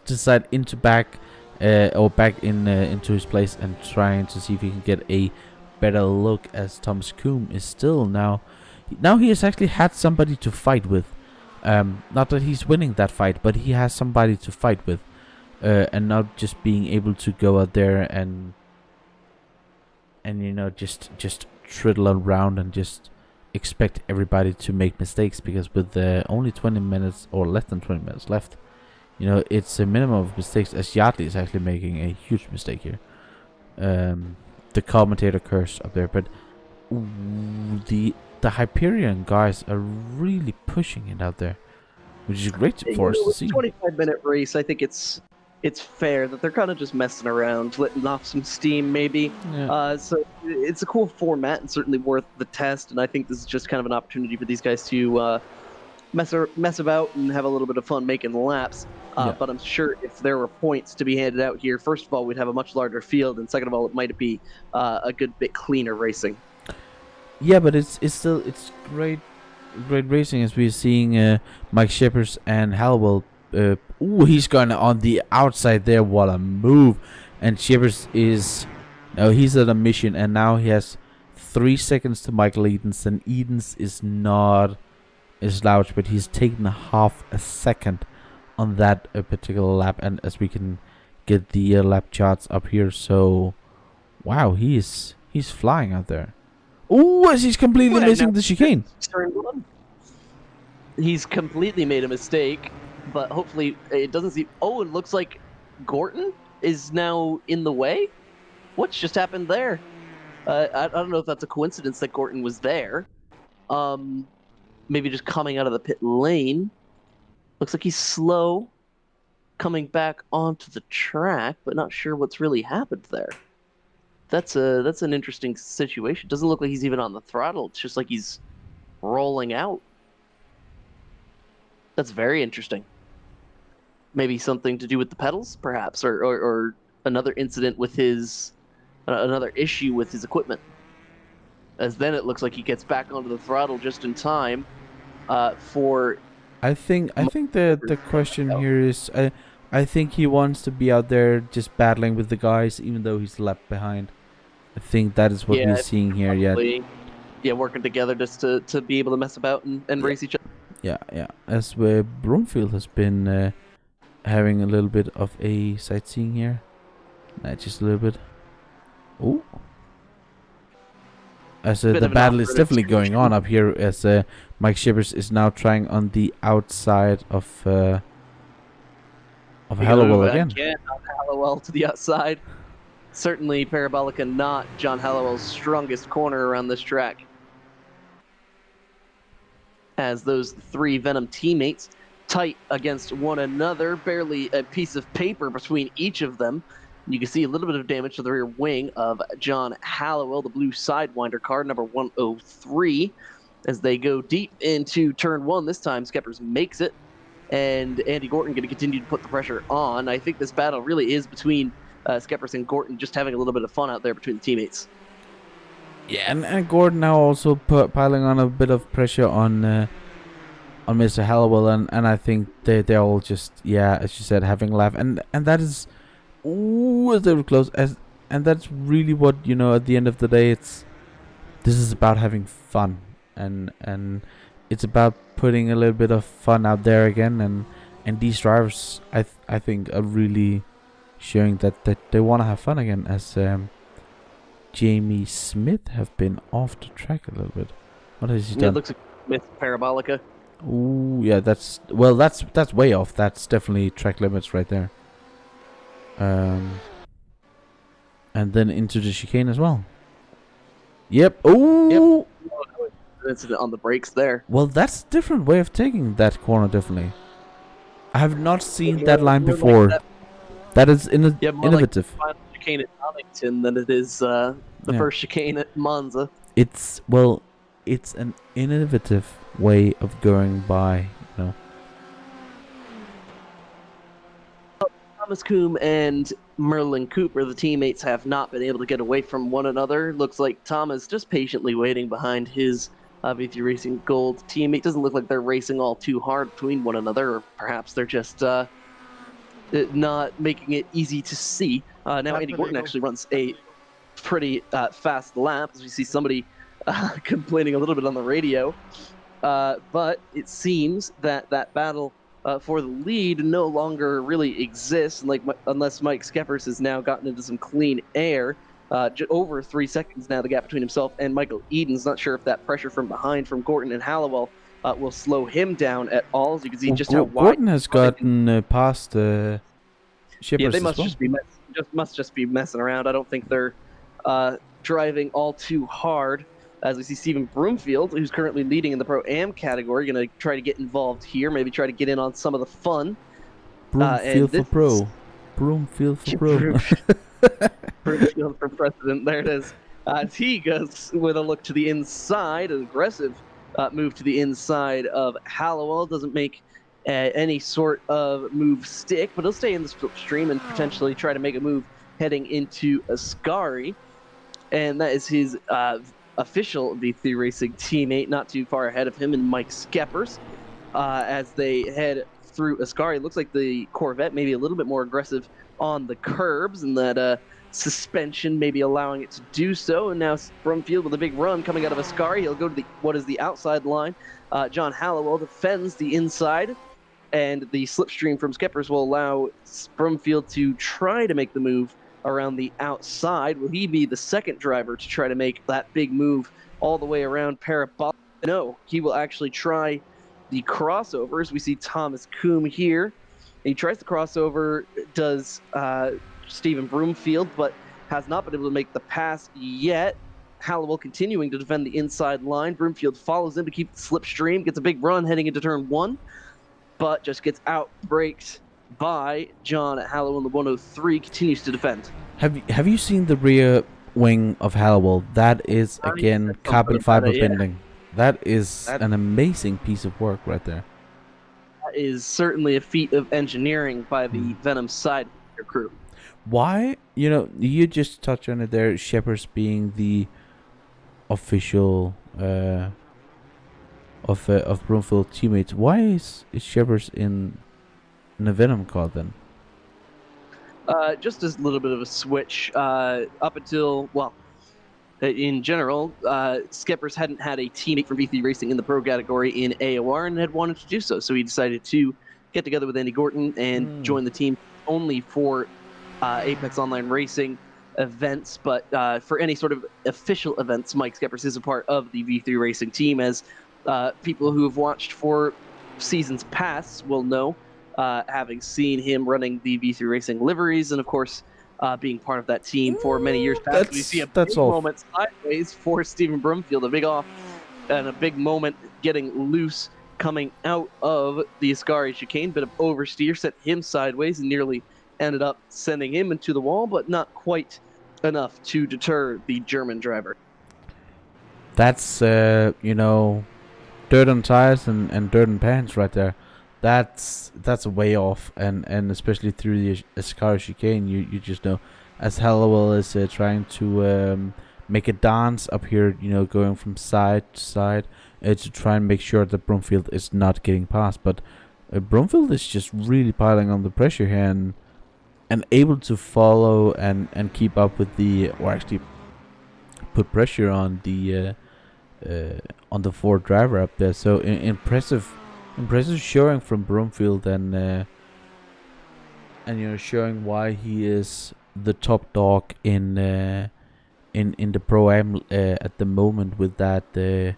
decide into back into his place and trying to see if he can get a better look, as Thomas Coombe is still now he has actually had somebody to fight with. Not that he's winning that fight, but he has somebody to fight with. And not just being able to go out there and just triddle around and just expect everybody to make mistakes, because with only 20 minutes or less than 20 minutes left, it's a minimum of mistakes, as Yardley is actually making a huge mistake here. The commentator curse up there, but the Hyperion guys are really pushing it out there, which is great for us to see. 25-minute race, I think it's fair that they're kind of just messing around, letting off some steam maybe. So it's a cool format and certainly worth the test, and I think this is just kind of an opportunity for these guys to mess about and have a little bit of fun making laps. But I'm sure if there were points to be handed out here, first of all, we'd have a much larger field, and second of all, it might be a good bit cleaner racing. Yeah, but it's still great racing, as we're seeing Mike Skeppers and Hallowell. He's going on the outside there. What a move! And Skeppers he's at a mission, and now he has 3 seconds to Michael Edens, and Edens is not slouched, but he's taken half a second on that particular lap. And as we can get the lap charts up here, so wow, he's flying out there. As he's completely missing the chicane. He's completely made a mistake, but hopefully it doesn't seem. It looks like Gorton is now in the way. What's just happened there? I don't know if that's a coincidence that Gorton was there. Maybe just coming out of the pit lane. Looks like he's slow coming back onto the track, but not sure what's really happened there. That's an interesting situation. Doesn't look like he's even on the throttle. It's just like he's rolling out. That's very interesting. maybe something to do with the pedals, perhaps, or another incident with his another issue with his equipment. As then it looks like he gets back onto the throttle just in time for. I think the question here is I think he wants to be out there just battling with the guys, even though he's left behind. I think that is what we're seeing here. Yeah, working together just to be able to mess about and race each other. Yeah. As where Broomfield has been having a little bit of a sightseeing here. Just a little bit. Oh. As the battle is definitely going on up here, as Mike Shippers is now trying on the outside of Hallowell again. Hallowell to the outside. Certainly Parabolica not John Hallowell's strongest corner around this track. As those three Venom teammates tight against one another, barely a piece of paper between each of them. You can see a little bit of damage to the rear wing of John Hallowell, the blue Sidewinder car, number 103. As they go deep into turn one, this time Skeppers makes it, and Andy Gorton going to continue to put the pressure on. I think this battle really is between Skeppers and Gorton, just having a little bit of fun out there between the teammates. Yeah, and Gordon now also piling on a bit of pressure on Mr. Hallowell, and I think they're all just, as you said, having a laugh, and that is, they were close, and that's really what, at the end of the day, this is about having fun, and it's about putting a little bit of fun out there again, and these drivers, I think, are really showing that they want to have fun again, as Jamie Smith have been off the track a little bit. What has he done? It looks like Smith Parabolica. Ooh, yeah, that's way off. That's definitely track limits right there. And then into the chicane as well. Yep. Ooh. Yep. Incident on the brakes there. Well, that's a different way of taking that corner, definitely. I have not seen that line before. That is innovative. Like the final chicane at Donington than it is the first chicane at Monza. It's an innovative way of going by, Thomas Coombe and Merlin Cooper, the teammates, have not been able to get away from one another. Looks like Thomas just patiently waiting behind his V3 Racing Gold teammate. Doesn't look like they're racing all too hard between one another, or perhaps they're just not making it easy to see. Now Andy Gorton actually runs a pretty fast lap, as we see somebody complaining a little bit on the radio. But it seems that battle for the lead no longer really exists, unless Mike Skeppers has now gotten into some clean air. Over 3 seconds now, the gap between himself and Michael Eden's. Not sure if that pressure from behind from Gorton and Hallowell will slow him down at all. As you can see, just how wide Gorton has gotten past Shippers. Yeah, they must just be messing around. I don't think they're driving all too hard. As we see Stephen Broomfield, who's currently leading in the Pro-Am category, going to try to get involved here, maybe try to get in on some of the fun. Broomfield for pro. Broomfield for pro. Broomfield for president. There it is. As he goes with a look to the inside, an aggressive move to the inside of Hallowell. Doesn't make any sort of move stick, but he'll stay in the slipstream and potentially try to make a move heading into Ascari. And that is his official V3 Racing teammate, not too far ahead of him, and Mike Skeppers. As they head through Ascari, looks like the Corvette maybe a little bit more aggressive on the curbs, and that suspension maybe allowing it to do so. And now Brumfield with a big run coming out of Ascari. He'll go to what is the outside line. John Hallowell defends the inside, and the slipstream from Skeppers will allow Brumfield to try to make the move around the outside. Will he be the second driver to try to make that big move all the way around Parabolica? No, he will actually try the crossovers. We see Thomas Coombe here. He tries the crossover, does Stephen Broomfield, but has not been able to make the pass yet. Hallowell continuing to defend the inside line. Broomfield follows him to keep the slipstream, gets a big run heading into turn one, but just gets out-braked by John Hallowell in the 103, continues to defend. Have you seen the rear wing of Hallowell? That is, again, carbon fiber bending. That is an amazing piece of work right there. is certainly a feat of engineering by the Venom side crew. Why? You just touched on it there. Shepard's being the official of Broomfield teammates. Why is Shepard's in the Venom car then? Just as a little bit of a switch. Up until, well, in general, Skeppers hadn't had a teammate from V3 Racing in the pro category in AOR and had wanted to do so. So he decided to get together with Andy Gorton and join the team only for Apex Online Racing events, but for any sort of official events, Mike Skeppers is a part of the V3 Racing team, as people who have watched for seasons past will know, having seen him running the V3 Racing liveries, and of course, being part of that team for many years past. We see a big moment sideways for Stephen Brumfield, a big off and a big moment getting loose coming out of the Ascari chicane. Bit of oversteer sent him sideways and nearly ended up sending him into the wall, but not quite enough to deter the German driver. That's, dirt on tires and dirt on pants right there. That's way off, and especially through the Ascari chicane, you just know, as Hallowell is trying to make a dance up here, going from side to side to try and make sure that Brumfield is not getting past. But Brumfield is just really piling on the pressure here and able to follow and keep up with or actually put pressure on the Ford driver up there. So impressive showing from Brumfield, and showing why he is the top dog in the Pro-Am at the moment, with that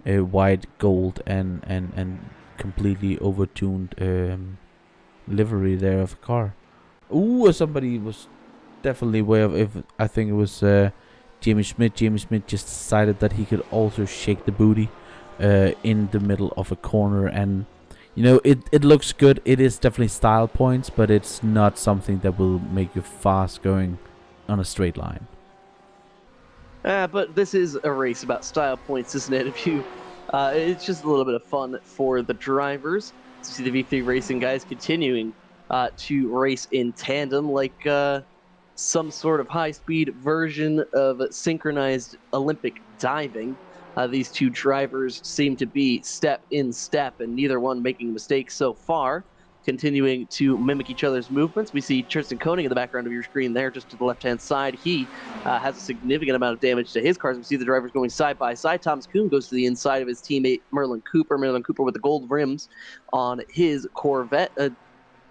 white, gold and completely overtuned livery there of the car. Ooh, somebody was definitely way off. I think it was Jamie Schmidt. Jamie Schmidt just decided that he could also shake the booty in the middle of a corner, and it looks good. It is definitely style points, but it's not something that will make you fast going on a straight line. But this is a race about style points, isn't it? It's just a little bit of fun for the drivers to see the V3 Racing guys continuing to race in tandem, like some sort of high-speed version of synchronized Olympic diving. These two drivers seem to be step in step, and neither one making mistakes so far, continuing to mimic each other's movements. We see Tristan Koenig in the background of your screen there, just to the left-hand side. He has a significant amount of damage to his cars. We see the drivers going side by side. Thomas Kuhn goes to the inside of his teammate Merlin Cooper. Merlin Cooper with the gold rims on his Corvette.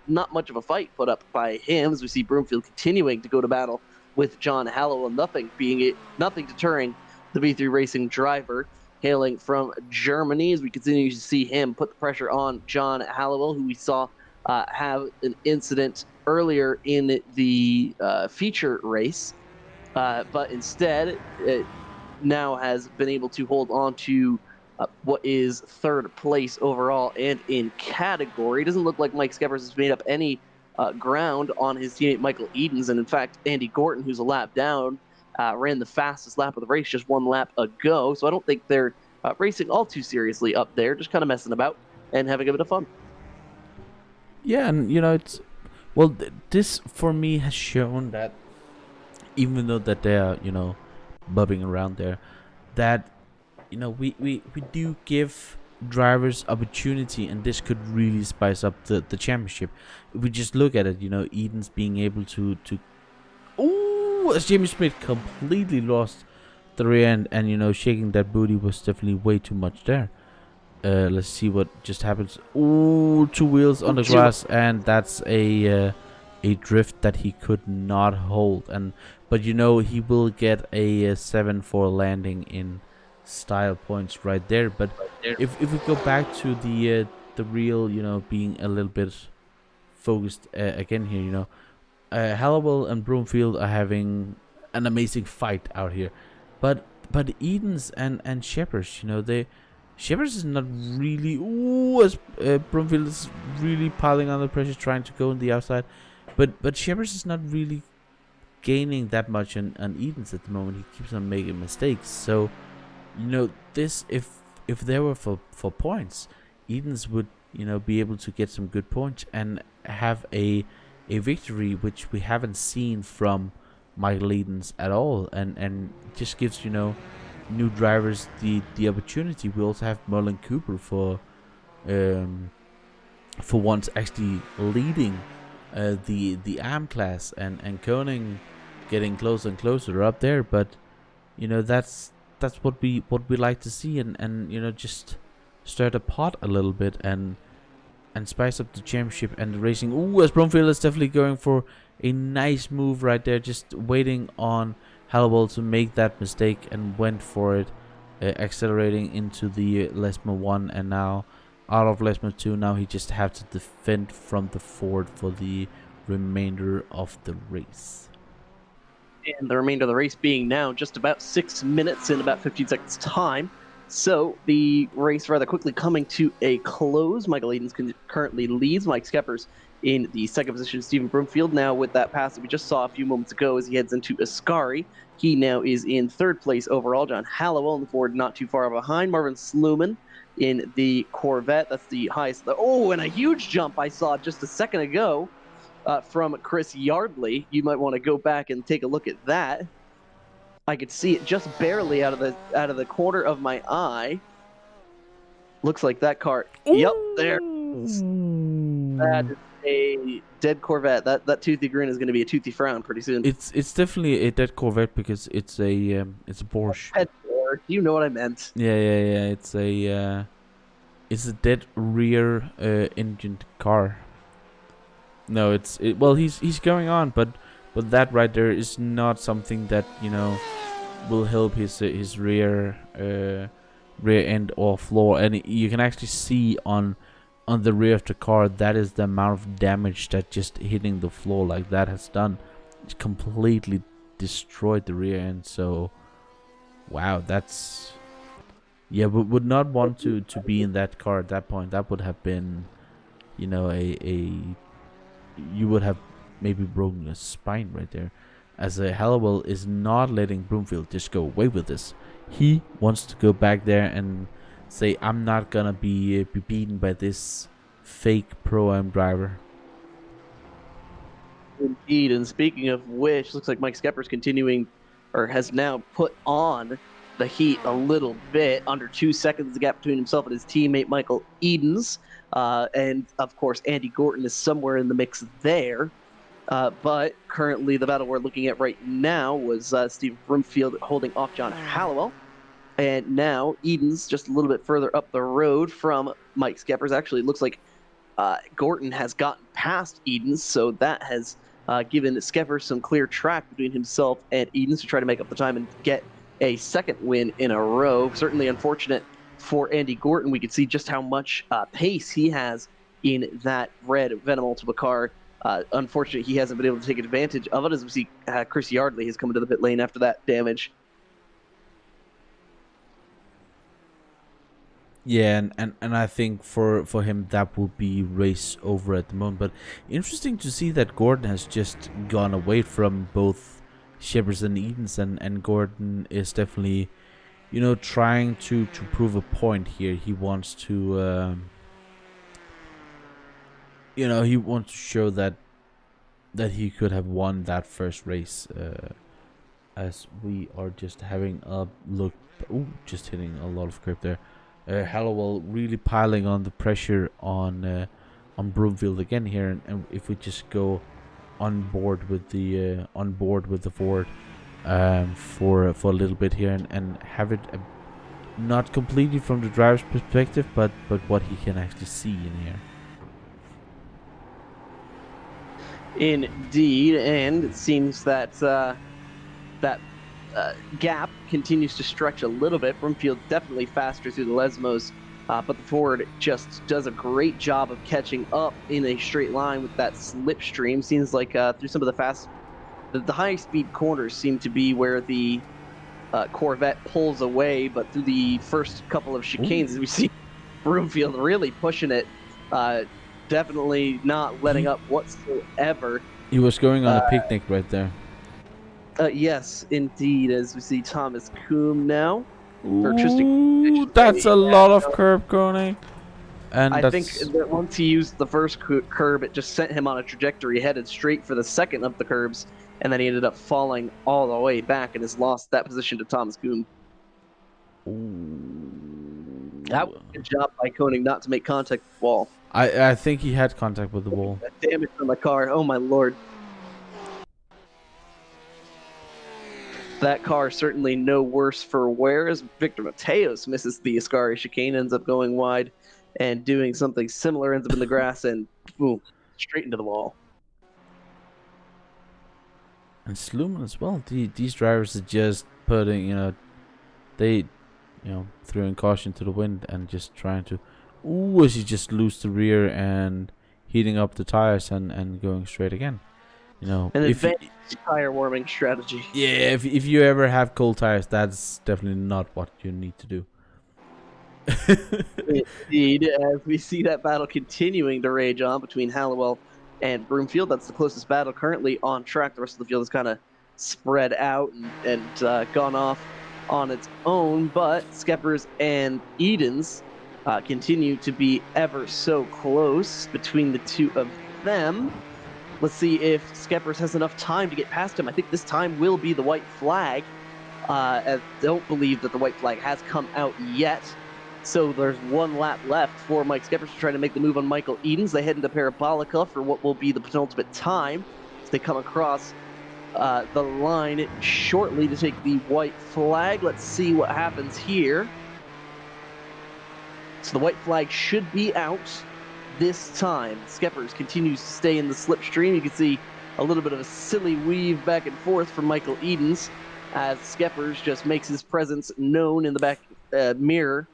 Not much of a fight put up by him, as we see Broomfield continuing to go to battle with John Hallowell. Nothing deterring the V3 Racing driver hailing from Germany, as we continue to see him put the pressure on John Hallowell, who we saw have an incident earlier in the feature race, but instead now has been able to hold on to what is third place overall and in category. It doesn't look like Mike Skeppers has made up any ground on his teammate Michael Edens, and in fact Andy Gorton, who's a lap down, ran the fastest lap of the race just one lap ago. So I don't think they're racing all too seriously up there, just kind of messing about and having a bit of fun. Yeah, and this for me has shown that even though that they're bubbing around there, that we do give drivers opportunity, and this could really spice up the championship. If we just look at it, Edens being able to as Jamie Smith completely lost the rear end, and shaking that booty was definitely way too much there. Let's see what just happens. Ooh, two wheels on the grass, and that's a drift that he could not hold. But he will get a 7-4 landing in style points right there. But if we go back to the real, being a little bit focused again here, Hallowell and Broomfield are having an amazing fight out here, but Edens and Shepers, Shepers is not really. As Broomfield is really piling on the pressure, trying to go on the outside, but Shepers is not really gaining that much on Edens at the moment. He keeps on making mistakes. So, this if there were for points, Edens would be able to get some good points and have a victory, which we haven't seen from Michael Edens at all, and just gives new drivers the opportunity. We also have Merlin Cooper for once actually leading the AM class, and Koenig getting closer and closer up there. But that's what we like to see, and just stir the pot a little bit and spice up the championship and the racing. Ooh, as Brumfield is definitely going for a nice move right there, just waiting on Hallowell to make that mistake, and went for it, accelerating into the Lesmo 1, and now out of Lesmo 2. Now he just have to defend from the Ford for the remainder of the race. And the remainder of the race being now just about 6 minutes in about 15 seconds time. So the race rather quickly coming to a close. Michael Edens currently leads. Mike Skeppers in the second position. Stephen Broomfield now with that pass that we just saw a few moments ago as he heads into Ascari. He now is in third place overall. John Hallowell in the Ford not too far behind. Marvin Sluman in the Corvette. That's the highest. Oh, and a huge jump I saw just a second ago from Chris Yardley. You might want to go back and take a look at that. I could see it just barely out of the corner of my eye. Looks like that car. Ooh. Yep, there. That is a dead Corvette. That toothy grin is going to be a toothy frown pretty soon. It's definitely a dead Corvette because it's a Porsche. Dead Porsche. You know what I meant. Yeah. It's a dead rear engined car. No, well, he's going on, but that right there is not something that will help his rear end or floor, and you can actually see on the rear of the car that is the amount of damage that just hitting the floor like that has done. It's completely destroyed the rear end. So wow, that's would not want to be in that car at that point. That would have been you would have maybe broken a spine right there, as Hallowell is not letting Broomfield just go away with this. He wants to go back there and say, I'm not gonna be beaten by this fake Pro-Am driver. Indeed, and speaking of which, looks like Mike Skeppers continuing, or has now put on the heat a little bit. Under 2 seconds the gap between himself and his teammate Michael Edens. And of course Andy Gorton is somewhere in the mix there. But currently the battle we're looking at right now was Steve Broomfield holding off John Hallowell. And now Edens just a little bit further up the road from Mike Skeppers. Actually, it looks like Gorton has gotten past Edens, so that has given Skeppers some clear track between himself and Edens to try to make up the time and get a second win in a row. Certainly unfortunate for Andy Gorton. We can see just how much pace he has in that red Venom Ultima car. Unfortunately, he hasn't been able to take advantage of it, as we see Chris Yardley has come into the pit lane after that damage. Yeah, and I think for him that will be race over at the moment. But interesting to see that Gordon has just gone away from both Shepherds and Edens, and Gordon is definitely, trying to prove a point here. He wants to, he wants to show that he could have won that first race. As we are just having a look, just hitting a lot of curb there. Hallowell really piling on the pressure on Broomfield again here, and if we just go on board with the Ford for a little bit here, and have it not completely from the driver's perspective, but what he can actually see in here. Indeed, and it seems that gap continues to stretch a little bit. Broomfield definitely faster through the Lesmos, but the Ford just does a great job of catching up in a straight line with that slipstream. Seems like through some of the high-speed corners seem to be where the Corvette pulls away, but through the first couple of chicanes, as we see Broomfield really pushing it, definitely not letting up whatsoever. He was going on a picnic right there. Yes, indeed, as we see Thomas Kuhn now. Ooh, that's a lot of curb, Koenig. And I think that's that once he used the first curb, it just sent him on a trajectory headed straight for the second of the curbs, and then he ended up falling all the way back and has lost that position to Thomas Kuhn. That was a good job by Koenig not to make contact with the wall. I think he had contact with the wall. That damage on the car, oh my lord. That car certainly no worse for wear as Victor Mateos misses the Ascari chicane, ends up going wide and doing something similar, ends up in the grass and boom, straight into the wall. And Sluman as well. These drivers are just putting, they, throwing caution to the wind and just trying to, as he just lose the rear and heating up the tires and going straight again. An advanced tire warming strategy. Yeah, if you ever have cold tires, that's definitely not what you need to do. Indeed, as we see that battle continuing to rage on between Hallowell and Broomfield. That's the closest battle currently on track. The rest of the field is kind of spread out and gone off on its own, but Skeppers and Edens continue to be ever so close between the two of them. Let's see if Skeppers has enough time to get past him. I think this time will be the white flag. I don't believe that the white flag has come out yet. So there's one lap left for Mike Skeppers to try to make the move on Michael Edens. They head into Parabolica for what will be the penultimate time as they come across the line shortly to take the white flag. Let's see what happens here. So the white flag should be out this time. Skeppers continues to stay in the slipstream. You can see a little bit of a silly weave back and forth from Michael Edens as Skeppers just makes his presence known in the back mirror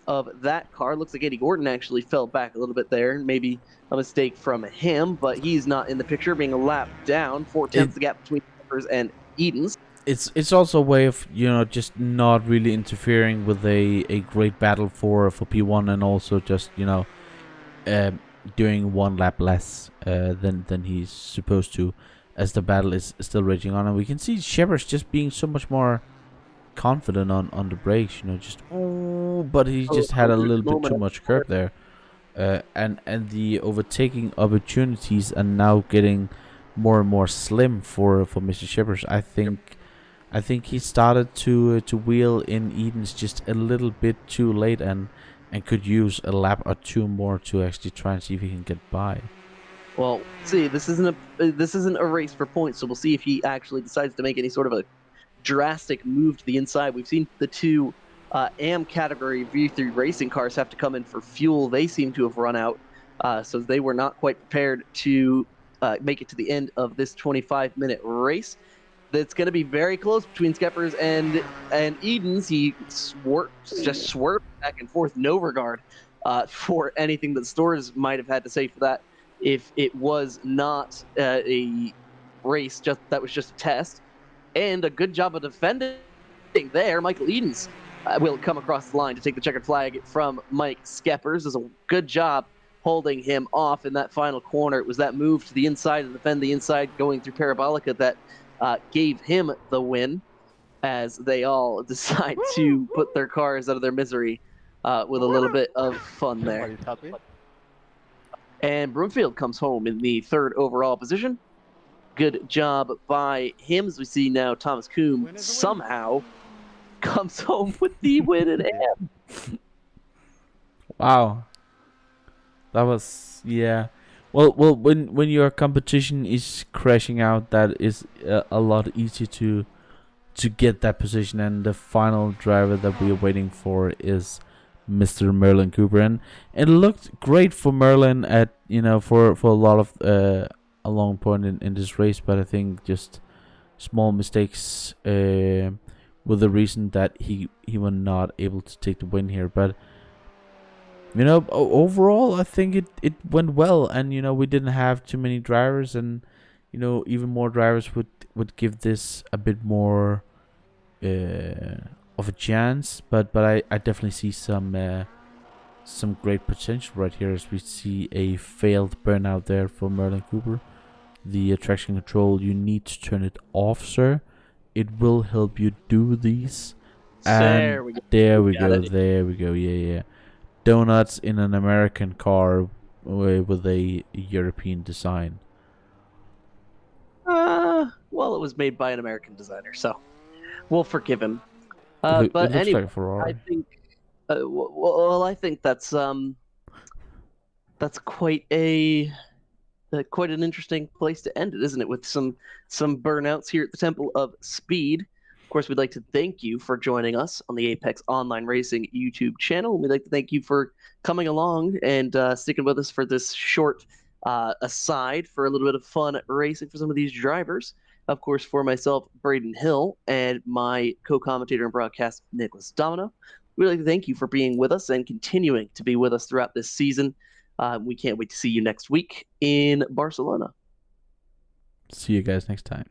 of that car. Looks like Eddie Gordon actually fell back a little bit there. Maybe a mistake from him, but he's not in the picture, being a lap down. 4/10 the gap between Skeppers and Edens. It's also a way of just not really interfering with a great battle for P1, and also just doing one lap less than he's supposed to, as the battle is still raging on. And we can see Shepard's just being so much more confident on the brakes, but he just had a little bit too much curb there, and the overtaking opportunities are now getting more and more slim for Mr. Shepard. I think he started to wheel in Edens just a little bit too late, and could use a lap or two more to actually try and see if he can get by. Well, see, this isn't a race for points, so we'll see if he actually decides to make any sort of a drastic move to the inside. We've seen the two AM category V3 racing cars have to come in for fuel. They seem to have run out, so they were not quite prepared to make it to the end of this 25-minute race. That's going to be very close between Skeppers and Edens. He just swerved back and forth, no regard for anything that Stores might have had to say for that. If it was not a race, that was just a test. And a good job of defending there. Michael Edens will come across the line to take the checkered flag from Mike Skeppers. Does a good job holding him off in that final corner. It was that move to the inside and defend the inside going through Parabolica that gave him the win, as they all decide to put their cars out of their misery with a little bit of fun there. And Broomfield comes home in the third overall position. Good job by him, as we see now Thomas Kuhn somehow comes home with the win in AM. Wow. That was, yeah. Well, when your competition is crashing out, that is a lot easier to get that position. And the final driver that we are waiting for is Mr. Merlin Cooper, and it looked great for Merlin at for a lot of a long point in this race, but I think just small mistakes were the reason that he was not able to take the win here. But overall, I think it went well, and we didn't have too many drivers, and even more drivers would give this a bit more of a chance. But I definitely see some great potential right here, as we see a failed burnout there for Merlin Cooper. The traction control, you need to turn it off, sir. It will help you do these. And there we go. Yeah. donuts in an American car with a European design. Well, it was made by an American designer, so we'll forgive him. It But looks anyway, like a Ferrari. I think, well, I think that's quite quite an interesting place to end it, isn't it? With some burnouts here at the Temple of Speed. Of course, we'd like to thank you for joining us on the Apex Online Racing YouTube channel. We'd like to thank you for coming along and sticking with us for this short aside for a little bit of fun racing for some of these drivers. Of course, for myself, Brayden Hill, and my co-commentator and broadcast, Niclas Domino, we'd like to thank you for being with us and continuing to be with us throughout this season. We can't wait to see you next week in Barcelona. See you guys next time.